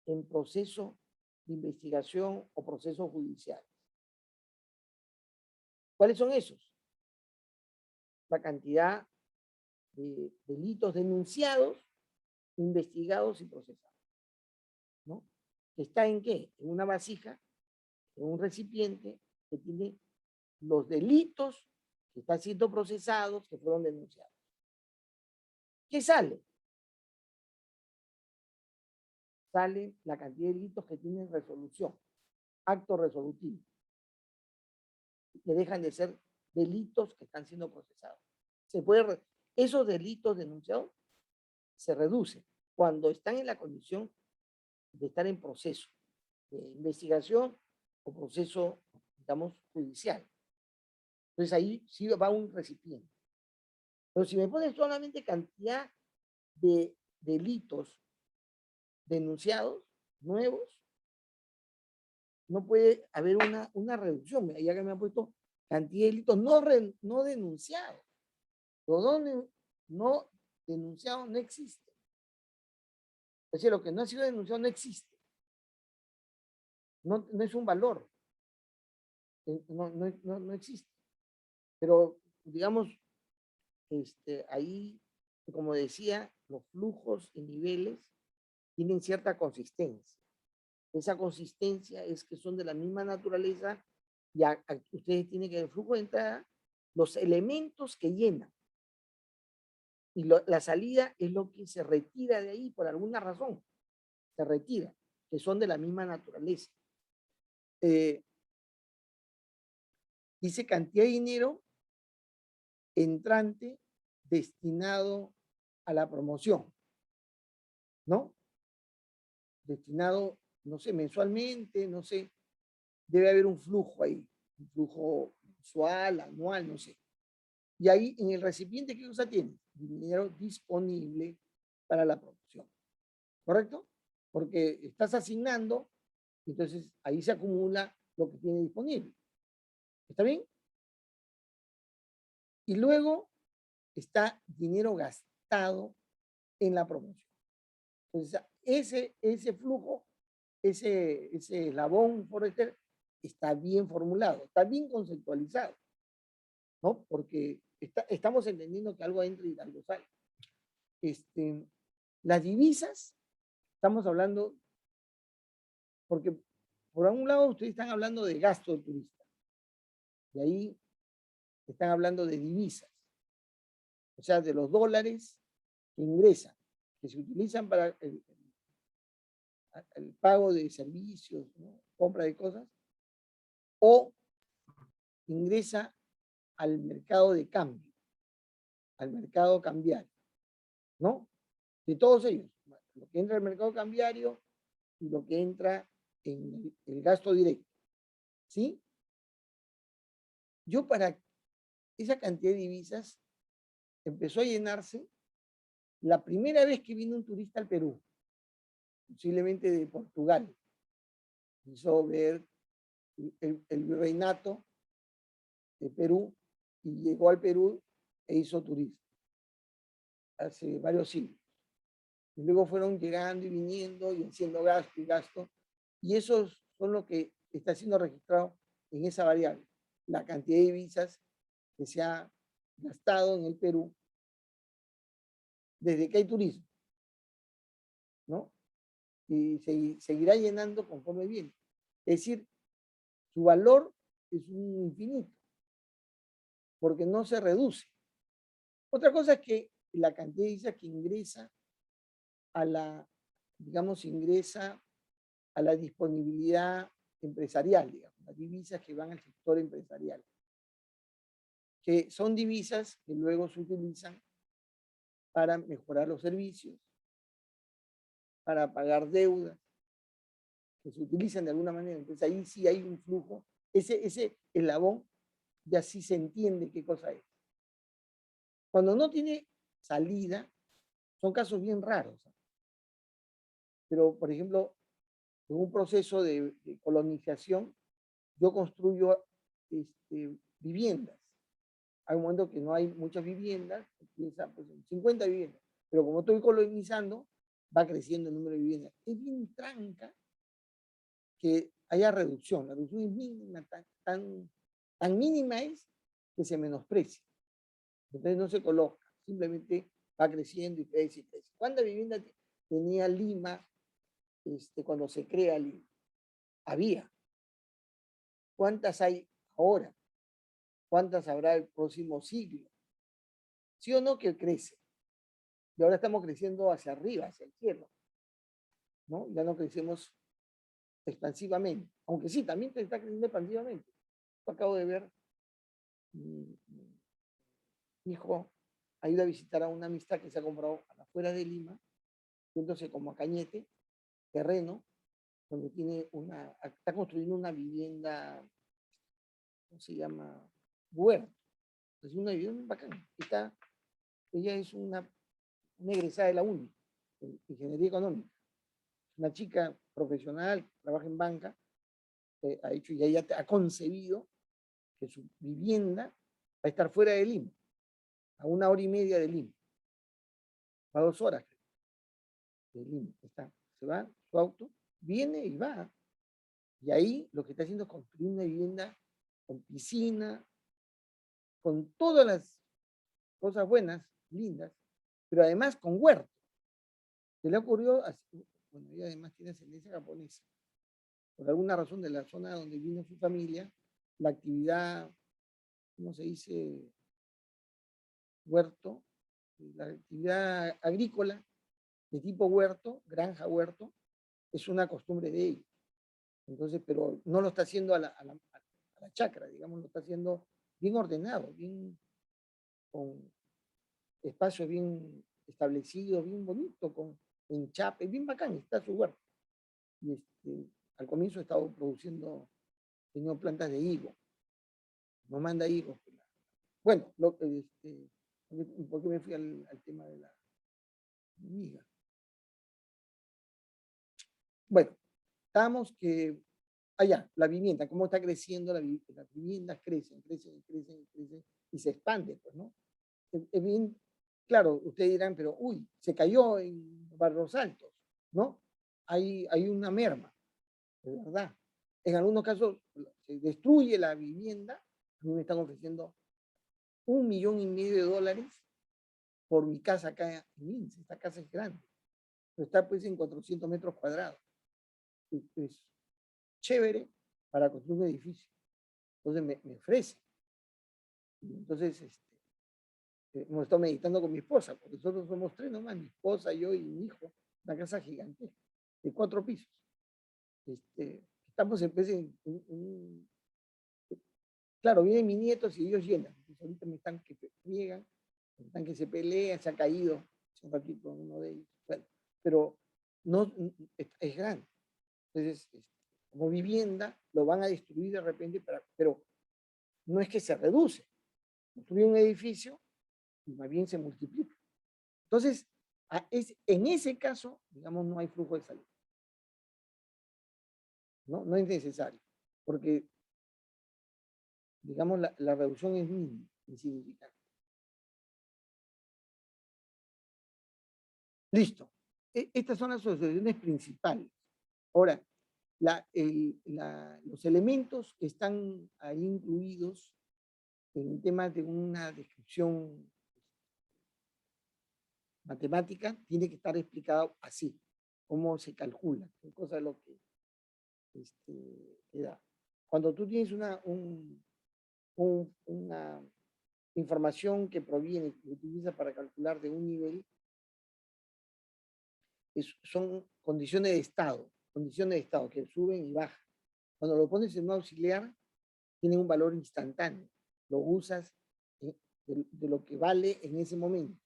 en proceso de investigación o procesos judiciales. ¿Cuáles son esos? La cantidad de delitos denunciados, investigados y procesados, ¿no? ¿Está en qué? En una vasija, en un recipiente que tiene los delitos que están siendo procesados, que fueron denunciados. ¿Qué sale? Sale la cantidad de delitos que tienen resolución, acto resolutivo, que dejan de ser delitos que están siendo procesados. Esos delitos denunciados se reducen cuando están en la condición de estar en proceso de investigación o proceso, digamos, judicial. Entonces ahí sí va un recipiente. Pero si me pones solamente cantidad de delitos denunciados, nuevos, no puede haber una reducción. Ya que me han puesto cantidad de delitos no denunciados. Lo no denunciado no existe. Es decir, lo que no ha sido denunciado no existe. No es un valor. No existe. Pero, digamos, ahí, como decía, los flujos y niveles tienen cierta consistencia. Esa consistencia es que son de la misma naturaleza y ustedes tienen que ver el flujo de entrada, los elementos que llenan. Y la salida es lo que se retira de ahí por alguna razón. Se retira, que son de la misma naturaleza. Dice cantidad de dinero entrante destinado a la promoción, ¿no? Destinado, no sé, mensualmente, no sé, debe haber un flujo ahí, un flujo mensual, anual, no sé. Y ahí en el recipiente, ¿qué cosa tiene? Dinero disponible para la promoción, ¿correcto? Porque estás asignando, entonces ahí se acumula lo que tiene disponible. ¿Está bien? Y luego está dinero gastado en la promoción. Entonces, ese flujo, ese eslabón forester está bien formulado, está bien conceptualizado, ¿no? Porque estamos entendiendo que algo entra y algo sale. Las divisas, estamos hablando, porque por un lado ustedes están hablando de gasto de turista, y ahí están hablando de divisas, o sea, de los dólares que ingresan, que se utilizan para el pago de servicios, ¿no? Compra de cosas, o ingresa al mercado de cambio, al mercado cambiario, ¿no? De todos ellos, lo que entra al mercado cambiario y lo que entra en el gasto directo, ¿sí? Yo para esa cantidad de divisas empezó a llenarse la primera vez que vino un turista al Perú, posiblemente de Portugal. Hizo ver el virreinato de Perú y llegó al Perú e hizo turismo hace varios siglos. Y luego fueron llegando y viniendo y haciendo gasto y gasto. Y esos son lo que está siendo registrado en esa variable, la cantidad de divisas que se ha gastado en el Perú desde que hay turismo, ¿no? Y seguirá llenando conforme viene. Es decir, su valor es un infinito, porque no se reduce. Otra cosa es que la cantidad de divisas que ingresa a la, digamos, ingresa a la disponibilidad empresarial, digamos, las divisas que van al sector empresarial, que son divisas que luego se utilizan para mejorar los servicios, para pagar deudas, que se utilizan de alguna manera. Entonces ahí sí hay un flujo. Ese eslabón ya sí se entiende qué cosa es. Cuando no tiene salida, son casos bien raros. Pero, por ejemplo, en un proceso de colonización, yo construyo viviendas. Hay un momento que no hay muchas viviendas, empieza pues, en 50 viviendas, pero como estoy colonizando, va creciendo el número de viviendas. Es bien tranca que haya reducción. La reducción es mínima, tan mínima es que se menosprecia. Entonces no se coloca, simplemente va creciendo y crece y crece. ¿Cuántas viviendas tenía Lima cuando se crea Lima? Había. ¿Cuántas hay ahora? ¿Cuántas habrá el próximo siglo? ¿Sí o no que crece? Y ahora estamos creciendo hacia arriba, hacia el cielo, ¿no? Ya no crecemos expansivamente, aunque sí, también está creciendo expansivamente. Yo acabo de ver, mi hijo ha ido a visitar a una amistad que se ha comprado a las afueras de Lima, yéndose como a Cañete, terreno, donde está construyendo una vivienda, ¿cómo se llama? Huerto. Es una vivienda muy bacana. Ella es una egresada de la UNI, en Ingeniería Económica. Una chica profesional, trabaja en banca, ha hecho y ella ha concebido que su vivienda va a estar fuera de Lima, a 1 hora y media de Lima, a 2 horas de Lima. Se va su auto, viene y va. Y ahí lo que está haciendo es construir una vivienda con piscina, con todas las cosas buenas, lindas, pero además con huerto. Se le ocurrió, bueno, ella además tiene ascendencia japonesa. Por alguna razón de la zona donde vino su familia, la actividad, ¿cómo se dice? Huerto, la actividad agrícola de tipo huerto, granja huerto, es una costumbre de ellos. Entonces, pero no lo está haciendo a la chacra, digamos, lo está haciendo bien ordenado, bien con espacios bien establecidos, bien bonito, con enchape, bien bacán, está su huerto. Y al comienzo he estado produciendo, tenido plantas de higo, no manda higos. Bueno, ¿por qué me fui al tema de la miga? Bueno, estamos que allá, la vivienda, cómo está creciendo las viviendas crecen y se expanden, pues, ¿no? Es bien, claro, ustedes dirán, pero uy, se cayó en Barros Altos, ¿no? Hay una merma, de verdad. En algunos casos se destruye la vivienda, a mí me están ofreciendo $1,500,000 por mi casa acá en Lince. Esta casa es grande, pero está pues en 400 metros cuadrados. Es chévere para construir un edificio. Entonces me ofrece. Entonces, hemos estado meditando con mi esposa, porque nosotros somos 3 nomás, mi esposa, yo y mi hijo, una casa gigante, de 4 pisos. Estamos claro, vienen mis nietos y ellos llenan. Entonces ahorita me están que friegan, me están que se pelean, se ha caído hace un ratito uno de ellos. Bueno, pero no, es grande. Entonces, como vivienda, lo van a destruir de repente, pero no es que se reduce. Construye un edificio y más bien se multiplica. Entonces, en ese caso, digamos, no hay flujo de salida. No es necesario, porque, digamos, la reducción es mínima, insignificante. Listo. Estas son las soluciones principales. Ahora, los elementos que están ahí incluidos en temas de una descripción matemática, tiene que estar explicado así, cómo se calcula, qué cosa es lo que da. Cuando tú tienes una información que proviene, que se utiliza para calcular de un nivel, son condiciones de estado que suben y bajan. Cuando lo pones en un auxiliar, tiene un valor instantáneo. Lo usas de lo que vale en ese momento.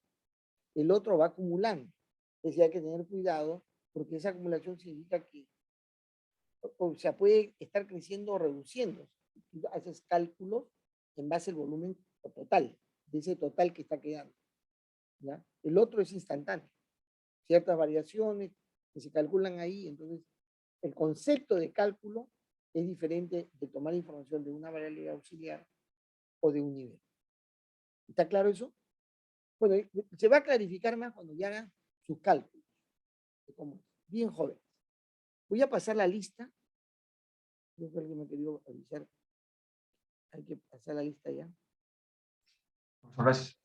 El otro va acumulando. Entonces hay que tener cuidado porque esa acumulación significa que, o sea, puede estar creciendo o reduciendo. Tú haces cálculos en base al volumen total, de ese total que está quedando, ¿ya? El otro es instantáneo. Ciertas variaciones que se calculan ahí, entonces el concepto de cálculo es diferente de tomar información de una variable auxiliar o de un nivel. ¿Está claro eso? Bueno, se va a clarificar más cuando ya hagan sus cálculos. Como bien jóvenes. Voy a pasar la lista. Yo creo que me he querido avisar. Hay que pasar la lista ya. Gracias.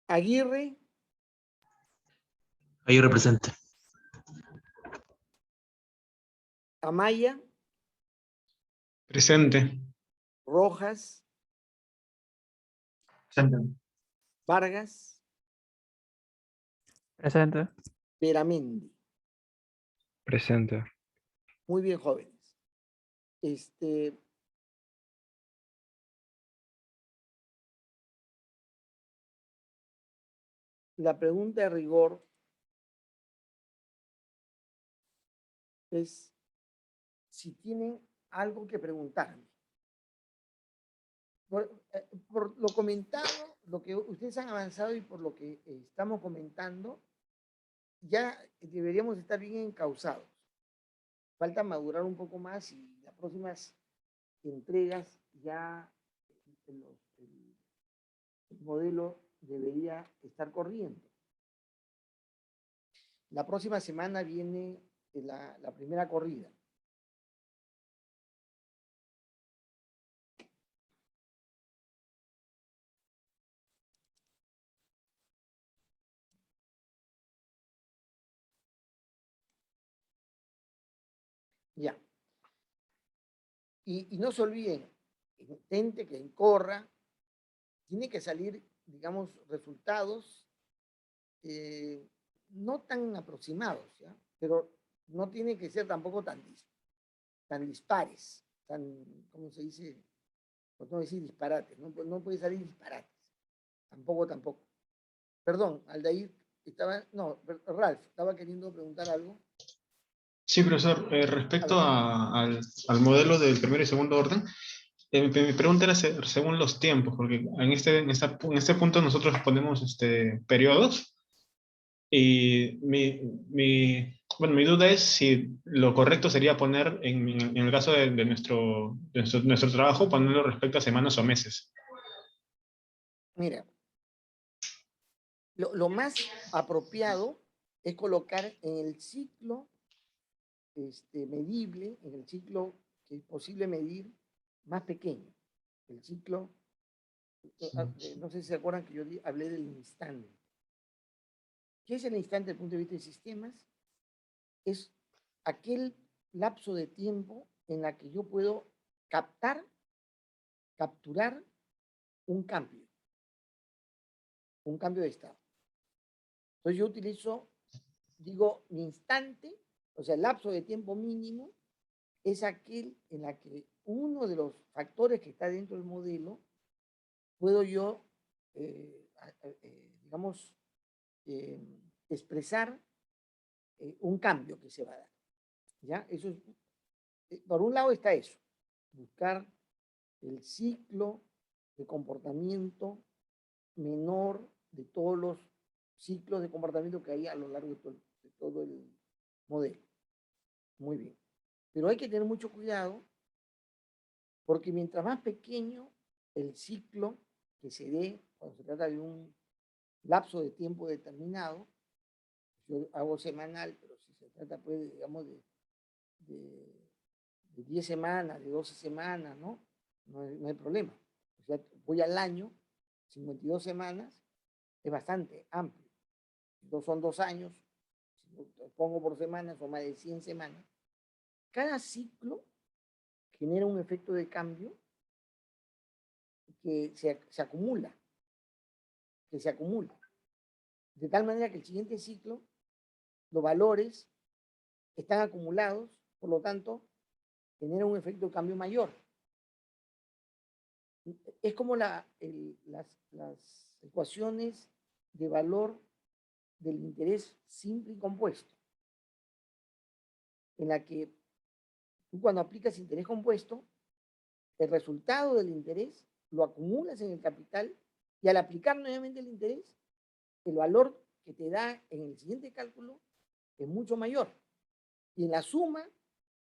Aguirre, Ahí representa. Amaya, Presente. Rojas, Presente. Vargas, Presente. Veramendi. Presente. Muy bien, jóvenes. La pregunta de rigor es si tienen algo que preguntarme. Por lo comentado, lo que ustedes han avanzado y por lo que estamos comentando, ya deberíamos estar bien encausados. Falta madurar un poco más y las próximas entregas ya el modelo debería estar corriendo. La próxima semana viene la primera corrida. Ya. Y no se olviden, intente que corra, tiene que salir, digamos, resultados no tan aproximados, ¿ya? Pero no tiene que ser tampoco tan dispares, ¿cómo se dice? Pues no decir disparates, no puede salir disparates, tampoco. Perdón, Aldair Ralph, estaba queriendo preguntar algo. Sí, profesor, respecto al modelo del primer y segundo orden, mi pregunta era según los tiempos, porque en este punto nosotros ponemos periodos, y mi Bueno, mi duda es si lo correcto sería poner, en el caso de nuestro trabajo, ponerlo respecto a semanas o meses. Mira, lo más apropiado es colocar en el ciclo medible, en el ciclo que es posible medir, más pequeño. El ciclo, no sé si se acuerdan que yo hablé del instante. ¿Qué es el instante desde el punto de vista de sistemas? Es aquel lapso de tiempo en la que yo puedo capturar un cambio de estado. Entonces yo utilizo, digo, mi instante, o sea, el lapso de tiempo mínimo, es aquel en la que uno de los factores que está dentro del modelo, puedo yo, digamos, expresar un cambio que se va a dar. ¿Ya? Eso es, por un lado está eso, buscar el ciclo de comportamiento menor de todos los ciclos de comportamiento que hay a lo largo de todo el modelo. Muy bien. Pero hay que tener mucho cuidado porque mientras más pequeño el ciclo que se dé cuando se trata de un lapso de tiempo determinado, yo hago semanal, pero si se trata, pues, digamos, de 10 semanas, de 12 semanas, ¿no? No hay problema. O sea, voy al año, 52 semanas, es bastante amplio. Son 2 años, si lo pongo por semana, son más de 100 semanas. Cada ciclo genera un efecto de cambio que se acumula, de tal manera que el siguiente ciclo, los valores están acumulados, por lo tanto, genera un efecto de cambio mayor. Es como las ecuaciones de valor del interés simple y compuesto, en la que tú cuando aplicas interés compuesto, el resultado del interés lo acumulas en el capital y al aplicar nuevamente el interés, el valor que te da en el siguiente cálculo es mucho mayor. Y en la suma,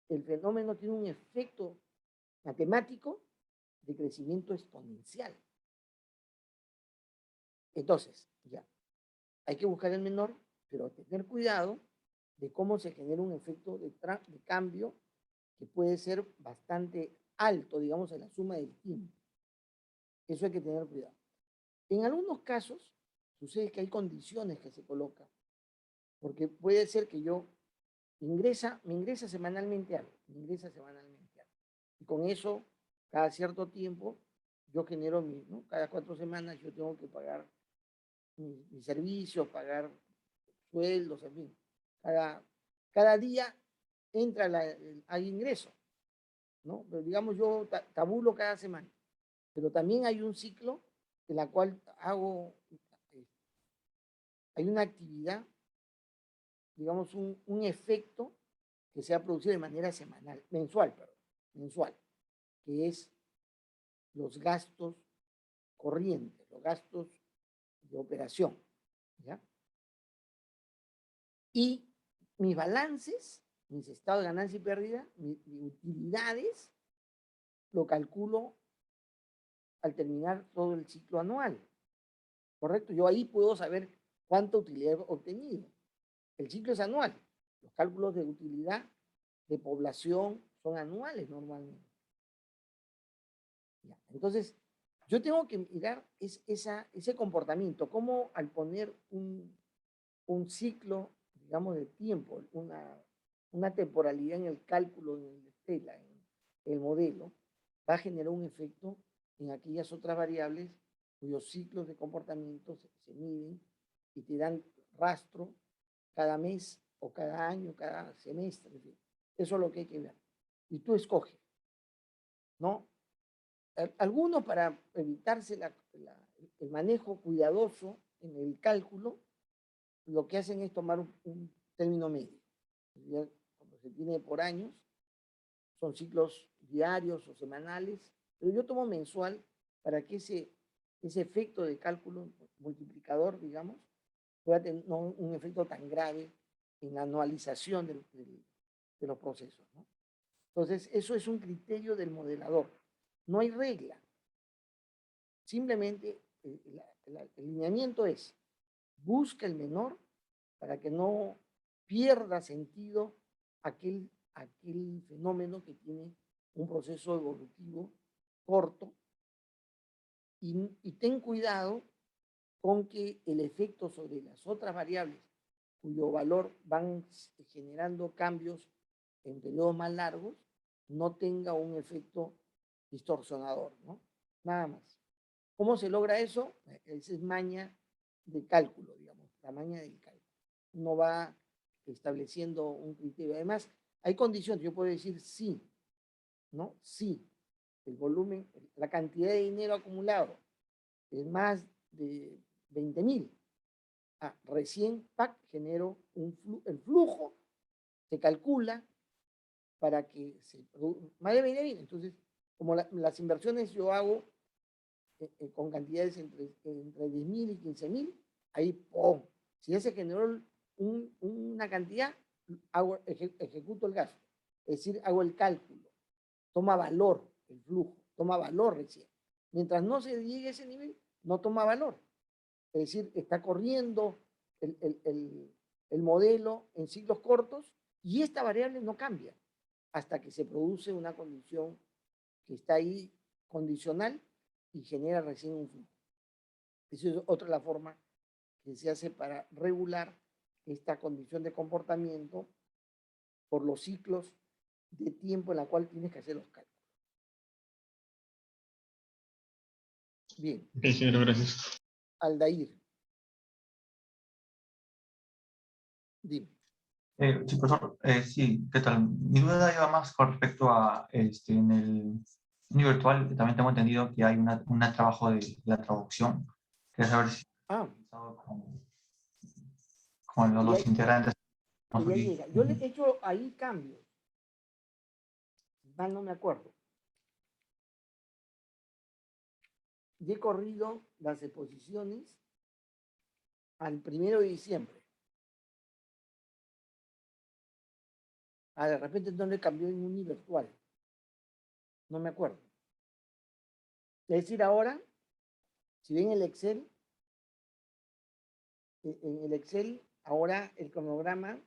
el fenómeno tiene un efecto matemático de crecimiento exponencial. Entonces, ya, hay que buscar el menor, pero tener cuidado de cómo se genera un efecto de cambio que puede ser bastante alto, digamos, en la suma del tiempo. Eso hay que tener cuidado. En algunos casos, sucede que hay condiciones que se colocan, porque puede ser que yo me ingresa semanalmente algo, y con eso, cada cierto tiempo, yo genero ¿no? Cada 4 semanas yo tengo que pagar mis servicios, pagar sueldos, en fin. Cada día entra hay ingreso, ¿no? Pero digamos yo tabulo cada semana, pero también hay un ciclo en la cual hay una actividad, digamos un efecto que se ha producido de manera mensual, que es los gastos corrientes, los gastos de operación, ¿ya? Y mis balances, mis estados de ganancia y pérdida, mis utilidades, lo calculo al terminar todo el ciclo anual, ¿correcto? Yo ahí puedo saber cuánta utilidad he obtenido. El ciclo es anual. Los cálculos de utilidad de población son anuales normalmente. Ya. Entonces, yo tengo que mirar ese comportamiento, cómo al poner un ciclo, digamos, de tiempo, una temporalidad en el cálculo, en el modelo, va a generar un efecto en aquellas otras variables cuyos ciclos de comportamiento se miden y te dan rastro cada mes o cada año, cada semestre. En fin. Eso es lo que hay que ver. Y tú escoges, ¿no? Algunos, para evitarse el manejo cuidadoso en el cálculo, lo que hacen es tomar un término medio. Cuando se tiene por años, son ciclos diarios o semanales, pero yo tomo mensual para que ese efecto de cálculo multiplicador, digamos, pueda tener un efecto tan grave en la anualización de los procesos, ¿no? Entonces, eso es un criterio del modelador. No hay regla. Simplemente el lineamiento es, busca el menor para que no pierda sentido aquel fenómeno que tiene un proceso evolutivo corto, y ten cuidado con que el efecto sobre las otras variables cuyo valor van generando cambios en periodos más largos no tenga un efecto distorsionador, ¿no? Nada más. ¿Cómo se logra eso? Esa es maña de cálculo, digamos, la maña del cálculo. Uno va estableciendo un criterio. Además, hay condiciones. Yo puedo decir sí, ¿no? Sí, el volumen, la cantidad de dinero acumulado es más de 20.000. Recién, ¡pac!, genero el flujo, se calcula para que se produzca más de 20.000. Entonces, como las inversiones yo hago con cantidades entre 10.000 y 15.000, ahí, ¡pum! Si ya se generó una cantidad, ejecuto el gasto. Es decir, hago el cálculo. Toma valor el flujo, toma valor recién. Mientras no se llegue a ese nivel, no toma valor. Es decir, está corriendo el modelo en ciclos cortos y esta variable no cambia hasta que se produce una condición que está ahí condicional y genera recién un flujo. Esa es otra la forma que se hace para regular esta condición de comportamiento por los ciclos de tiempo en la cual tienes que hacer los cálculos. Bien. Ok, ingeniero, gracias. Aldair. Dime. Sí, profesor, sí, ¿qué tal? Mi duda iba más con respecto a, en el mundo virtual, que también tengo entendido que hay un trabajo de la traducción. Quería saber si con los integrantes. Que ya llega. Yo le he hecho ahí cambios. Mal no me acuerdo. Y he corrido las exposiciones al 1 de diciembre. De repente no le cambió en un virtual. No me acuerdo. Es decir, ahora, si ven el Excel, en el Excel, ahora el cronograma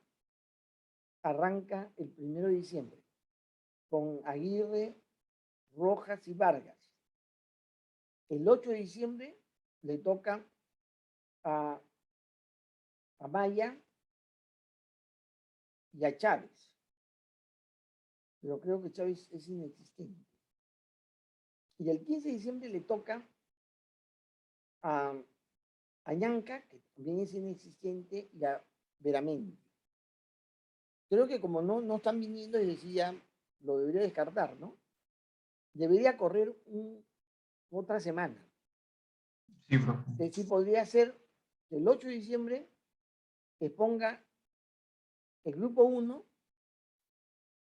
arranca el 1 de diciembre con Aguirre, Rojas y Vargas. El 8 de diciembre le toca a Maya y a Chávez. Pero creo que Chávez es inexistente. Y el 15 de diciembre le toca a Ñanca, que también es inexistente, y a Veramendi. Creo que como no están viniendo, y decía, lo debería descartar, ¿no? Debería correr otra semana. Sí, profe. Es decir, podría ser que el 8 de diciembre exponga el grupo 1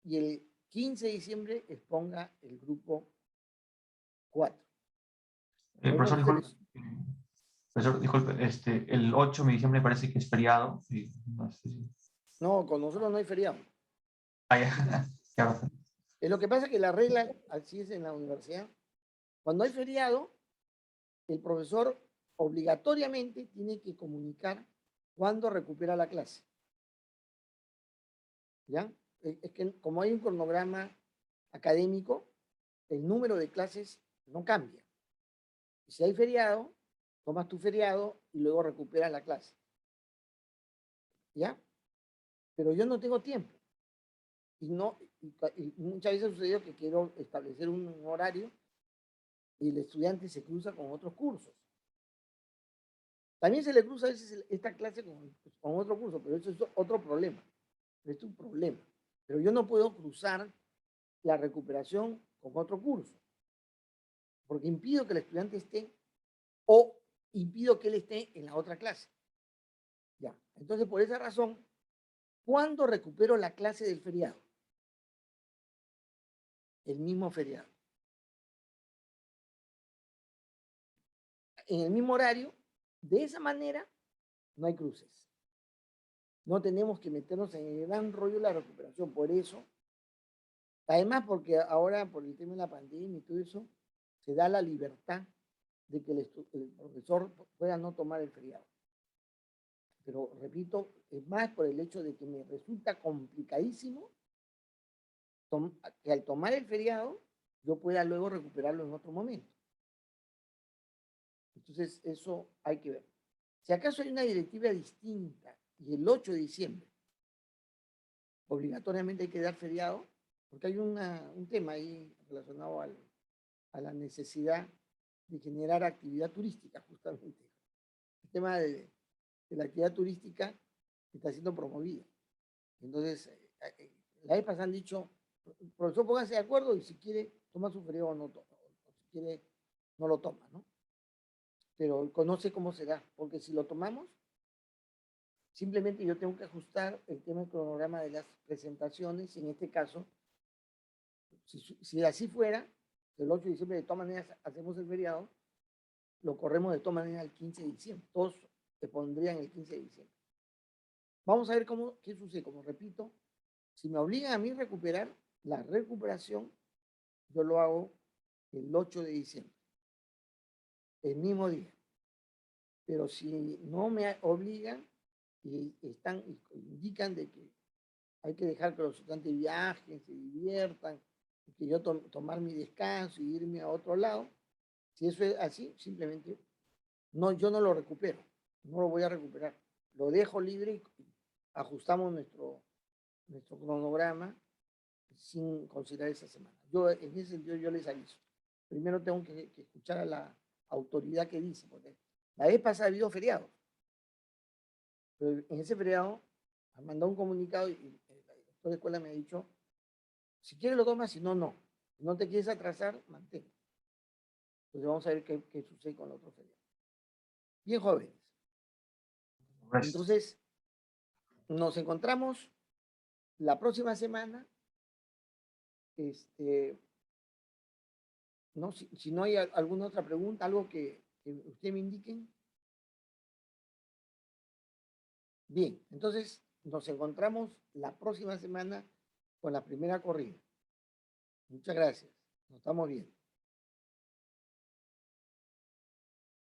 y el 15 de diciembre exponga el grupo 4. Profesor, disculpe, el 8 de diciembre parece que es feriado. Sí, no sé si... No, con nosotros no hay feriado. Ya. Lo que pasa es que la regla, así es en la universidad, cuando hay feriado, el profesor obligatoriamente tiene que comunicar cuándo recupera la clase. ¿Ya? Es que como hay un cronograma académico, el número de clases no cambia. Si hay feriado, tomas tu feriado y luego recuperas la clase. ¿Ya? Pero yo no tengo tiempo. Y muchas veces ha sucedido que quiero establecer un horario y el estudiante se cruza con otros cursos. También se le cruza a veces esta clase con otro curso, pero eso es otro problema. Es un problema. Pero yo no puedo cruzar la recuperación con otro curso, porque impido que el estudiante esté o impido que él esté en la otra clase. Ya. Entonces, por esa razón, ¿cuándo recupero la clase del feriado? El mismo feriado. En el mismo horario, de esa manera, no hay cruces. No tenemos que meternos en el gran rollo de la recuperación. Por eso, además porque ahora por el tema de la pandemia y todo eso, se da la libertad de que el profesor pueda no tomar el feriado. Pero repito, es más por el hecho de que me resulta complicadísimo que al tomar el feriado yo pueda luego recuperarlo en otro momento. Entonces, eso hay que ver. Si acaso hay una directiva distinta y el 8 de diciembre obligatoriamente hay que dar feriado, porque hay un tema ahí relacionado a la necesidad de generar actividad turística, justamente. El tema de la actividad turística está siendo promovida. Entonces, la vez pasada han dicho, profesor, póngase de acuerdo y si quiere, toma su feriado o no toma. O si quiere, no lo toma, ¿no? Pero no sé cómo será, porque si lo tomamos, simplemente yo tengo que ajustar el tema del cronograma de las presentaciones, y en este caso, si así fuera, el 8 de diciembre de todas maneras hacemos el feriado, lo corremos de todas maneras el 15 de diciembre, todos se pondrían el 15 de diciembre. Vamos a ver qué sucede, como repito, si me obligan a mí a recuperar, la recuperación yo lo hago el 8 de diciembre, el mismo día. Pero si no me obligan y indican de que hay que dejar que los estudiantes viajen, se diviertan, que yo tomar mi descanso y irme a otro lado, si eso es así, simplemente yo no lo recupero, no lo voy a recuperar. Lo dejo libre y ajustamos nuestro cronograma sin considerar esa semana. En ese sentido, yo les aviso. Primero tengo que escuchar a la autoridad que dice, porque la vez pasada ha habido feriados. Pero en ese feriado han mandado un comunicado y el director de escuela me ha dicho, si quieres lo tomas, si no, no. Si no te quieres atrasar, mantén. Entonces vamos a ver qué sucede con el otro feriado. Bien, jóvenes. Entonces, nos encontramos la próxima semana. No, si no hay alguna otra pregunta, algo que usted me indiquen. Bien, entonces nos encontramos la próxima semana con la primera corrida. Muchas gracias. Nos estamos viendo.